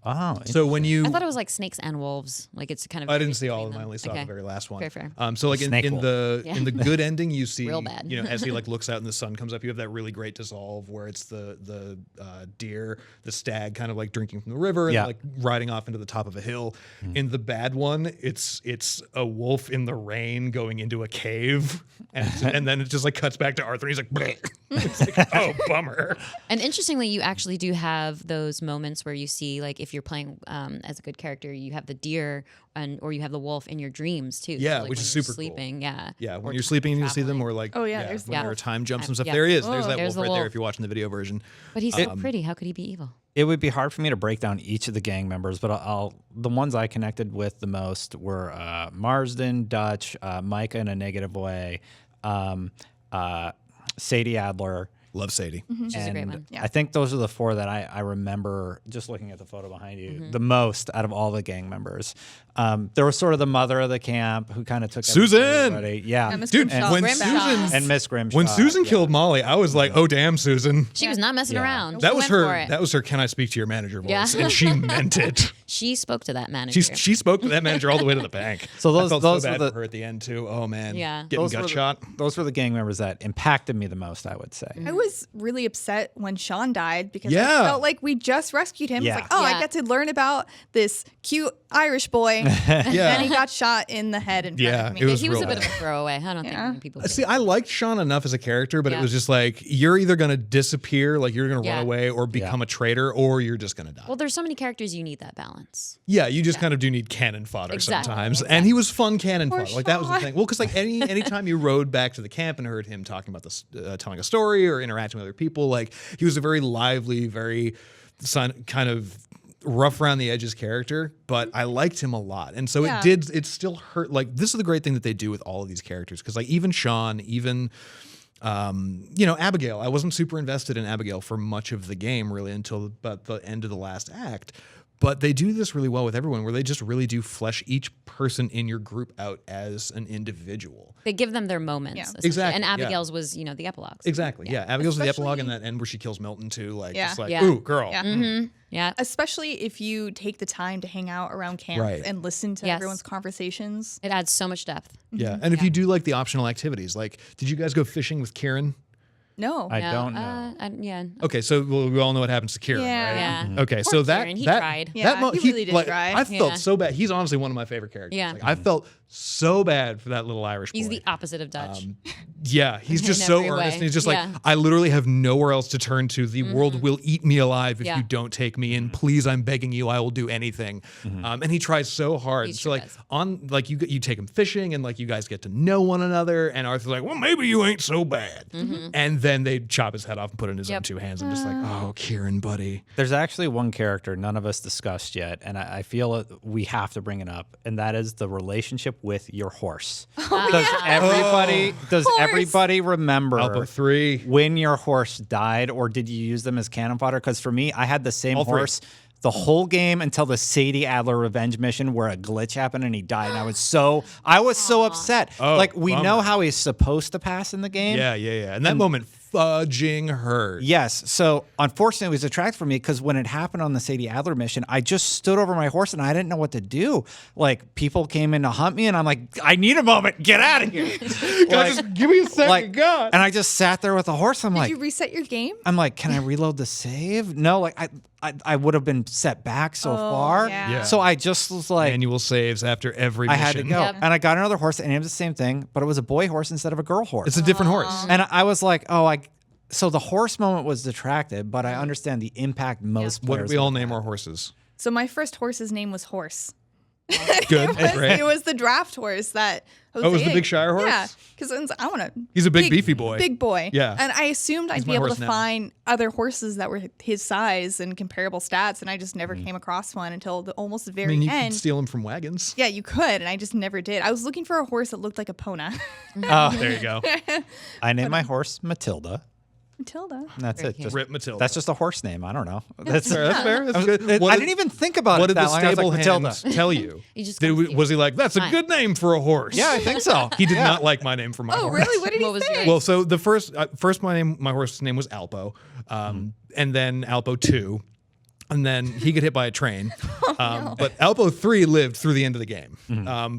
Oh,
So when you,
I thought it was like snakes and wolves. Like it's kind of.
I didn't see all
between
of them. I
them.
only saw
Okay.
the very last one.
Fair.
So like
Snake
in
wolf.
the
Yeah.
in the good ending, you see,
Real bad.
as he like looks out and the sun comes up, you have that really great dissolve where it's the deer, the stag, kind of like drinking from the river and
Yeah.
like riding off into the top of a hill. In the bad one, it's a wolf in the rain going into a cave, and then it just like cuts back to Arthur. And he's like, bleh. It's like, oh, bummer.
And interestingly, you actually do have those moments where you see, like, if you're playing as a good character, you have the deer or you have the wolf in your dreams too.
Yeah,
so, like,
which
when
is
you're
super cool.
sleeping. Yeah.
Yeah, when
Or
you're sleeping and you see them,
traveling.
or like,
Oh, yeah, there's the
when there are
wolf.
time jumps and stuff.
Yeah.
There he is. There's
Oh,
that
there's
wolf
the
right there.
wolf.
If you're watching the video version,
But he's so pretty. How could he be evil?
It would be hard for me to break down each of the gang members, but the ones I connected with the most were Marsden, Dutch, Micah in a negative way, Sadie Adler.
love Sadie.
She's a great one.
Yeah.
I think those are the four that I remember just looking at the photo behind you the most out of all the gang members. There was sort of the mother of the camp who kind of took
Susan!
everybody. Yeah,
Miss
Dude,
Grimshaw.
when
Grimshaw.
Susan
and Miss Grimshaw.
when Susan
yeah.
killed Molly, I was like, oh damn, Susan.
She was not messing
Yeah.
around.
That
She
was
went for
her.
it.
That was her. Can I speak to your manager voice?
Yeah.
And she meant it.
She spoke to that manager.
She spoke to that manager all the way to the bank.
So
I
those-
felt
those
so
were
bad
the-
for her at the end too. Oh man,
Yeah.
getting
Those were
gut
the-
shot.
Those were the gang members that impacted me the most, I would say.
I was really upset when Sean died because
Yeah.
I felt like we just rescued him.
Yeah.
It's like, oh,
Yeah.
I get to learn about this cute Irish boy.
Yeah.
And he got shot in the head in front
Yeah,
of me.
it was
he was a
real
bit of a
bad.
throwaway. I don't
Yeah.
think people.
See, I liked Sean enough as a character, but it
Yeah.
was just like you're either gonna disappear, like you're gonna
Yeah.
run away, or become a traitor, or you're just gonna die.
Well, there's so many characters you need that balance.
Yeah, you just kind of do need cannon fodder
Exactly.
sometimes, and he was fun cannon
Poor
fodder. Like that was the
Sean.
thing. Well, because like anytime you rode back to the camp and heard him talking about this, telling a story or interacting with other people, like he was a very lively, very kind of rough around the edges character. But I liked him a lot, and so
Yeah.
it still hurt. Like this is the great thing that they do with all of these characters, because like even Sean, even. Abigail. I wasn't super invested in Abigail for much of the game, really, until about the end of the last act. But they do this really well with everyone, where they just really do flesh each person in your group out as an individual.
They give them their moments.
Yeah.
essentially.
Exactly,
And
yeah.
Abigail's was, the epilogues.
Exactly. Yeah. Abigail's the epilogue in
Especially-
that end where she kills Milton too. Like,
Yeah.
just like,
Yeah.
ooh, girl.
Yeah.
Yeah.
Especially if you take the time to hang out around camp
Right.
and listen to
Yes.
everyone's conversations.
It adds so much depth.
Yeah. And if you do like the optional activities, like, did you guys go fishing with Kieran?
No.
I don't know.
Yeah.
Okay, so we all know what happens to Kieran,
Yeah.
right?
Yeah.
Okay,
Poor
so that
Kieran, he
that
tried.
Yeah, he really did
like,
try.
I felt
Yeah.
so bad. He's honestly one of my favorite characters.
Yeah.
Like, I felt so bad for that little Irish boy.
He's the opposite of Dutch.
Yeah, he's just
In
so
every
earnest.
way.
And he's just
Yeah.
like, I literally have nowhere else to turn to. The world will eat me alive if
Yeah.
you don't take me in. Please, I'm begging you. I will do anything. And he tries so hard.
He
So
sure
like
does.
on like you take him fishing and like you guys get to know one another. And Arthur's like, well, maybe you ain't so bad. And then they chop his head off and put it in his own
Yep.
two hands. I'm just like, oh, Kieran, buddy.
There's actually one character none of us discussed yet, and I feel we have to bring it up, and that is the relationship with your horse. Does
Horse.
everybody remember
Alpo 3.
when your horse died, or did you use them as cannon fodder? Because for me, I had the same
All three.
horse the whole game until the Sadie Adler revenge mission where a glitch happened and he died, and I was so upset.
Oh,
like we
bummer.
know how he's supposed to pass in the game.
Yeah. And that moment fudging hurt.
Yes. So unfortunately, it was a detract for me because when it happened on the Sadie Adler mission, I just stood over my horse and I didn't know what to do. Like people came in to hunt me, and I'm like, I need a moment. Get out of here.
Just give me a second, God.
And I just sat there with the horse. I'm
Did
like,
you reset your game?
I'm like, can I reload the save? No, like I would have been set back so far.
yeah.
Yeah.
So I just was like,
Annual saves after every
I
mission.
had to go.
Yep.
And I got another horse, and it was the same thing, but it was a boy horse instead of a girl horse.
It's a different horse.
And I was like, so the horse moment was detracted, but I understand the impact most
What
players
did we all
would
name
have.
our horses?
So my first horse's name was Horse.
Good. Great.
It was the draft horse that Jose.
it was the big Shire horse?
Yeah, because I want to.
He's a big, beefy boy.
Big boy.
Yeah.
And I assumed I'd
my
be able
horse
to
now.
find other horses that were his size and comparable stats, and I just never came across one until almost the
I
very
mean, you
end.
could steal them from wagons.
Yeah, you could, and I just never did. I was looking for a horse that looked like a Pona.
Oh,
There you go.
I named my horse Matilda.
Matilda.
And that's
Very
it.
cute.
Just,
Rip Matilda.
that's just a horse name. I don't know. That's
fair. That's fair. That's good.
I
What
didn't even think about
What
it
did the
that long. I was
stable
like, Matilda.
hands tell you?
You just
Did
got
we-
cute.
was he like, that's a
Fine.
good name for a horse?
Yeah, I think so.
He did not like my name for my
Oh,
horse.
really? What did
What
he
was
say?
yours?
Well, so the first my horse's name was Alpo, and then Alpo 2. and then he got hit by a train. But Alpo 3 lived through the end of the game.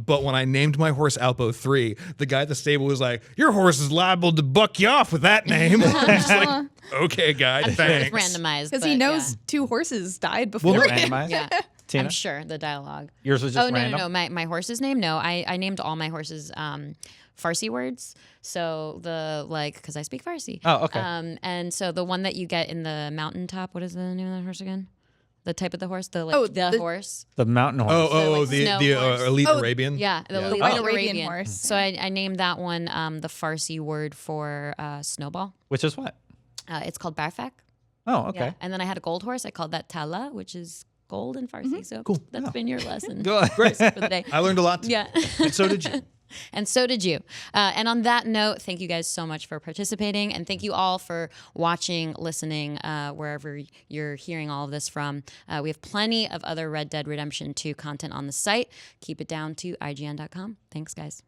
But when I named my horse Alpo 3, the guy at the stable was like, "Your horse is liable to buck you off with that name." I'm just like, "Okay, guy,
It's
thanks."
randomized.
Because
but
he knows
yeah.
2 horses died before
Well,
him.
Randomized?
Yeah.
Tina?
I'm sure the dialogue.
Yours was just
Oh no,
random?
no, no! My horse's name? No, I named all my horses Farsi words. So because I speak Farsi.
Oh, okay.
And so the one that you get in the mountaintop. What is the name of that horse again? The type of the horse. The horse.
The mountain horse.
Oh,
The, like,
the
snow horse.
elite
Oh,
Arabian.
Yeah, the elite
White
Arabian.
Arabian horse.
So I named that one the Farsi word for snowball.
Which is what?
It's called Barfak.
Oh, okay.
Yeah. And then I had a gold horse. I called that Tala, which is gold in Farsi. So that's been your lesson.
Great.
For the day.
I learned a lot.
Yeah.
And so did you.
And so did you. And on that note, thank you guys so much for participating. And thank you all for watching, listening, wherever you're hearing all of this from. We have plenty of other Red Dead Redemption 2 content on the site. Keep it down to IGN.com. Thanks, guys.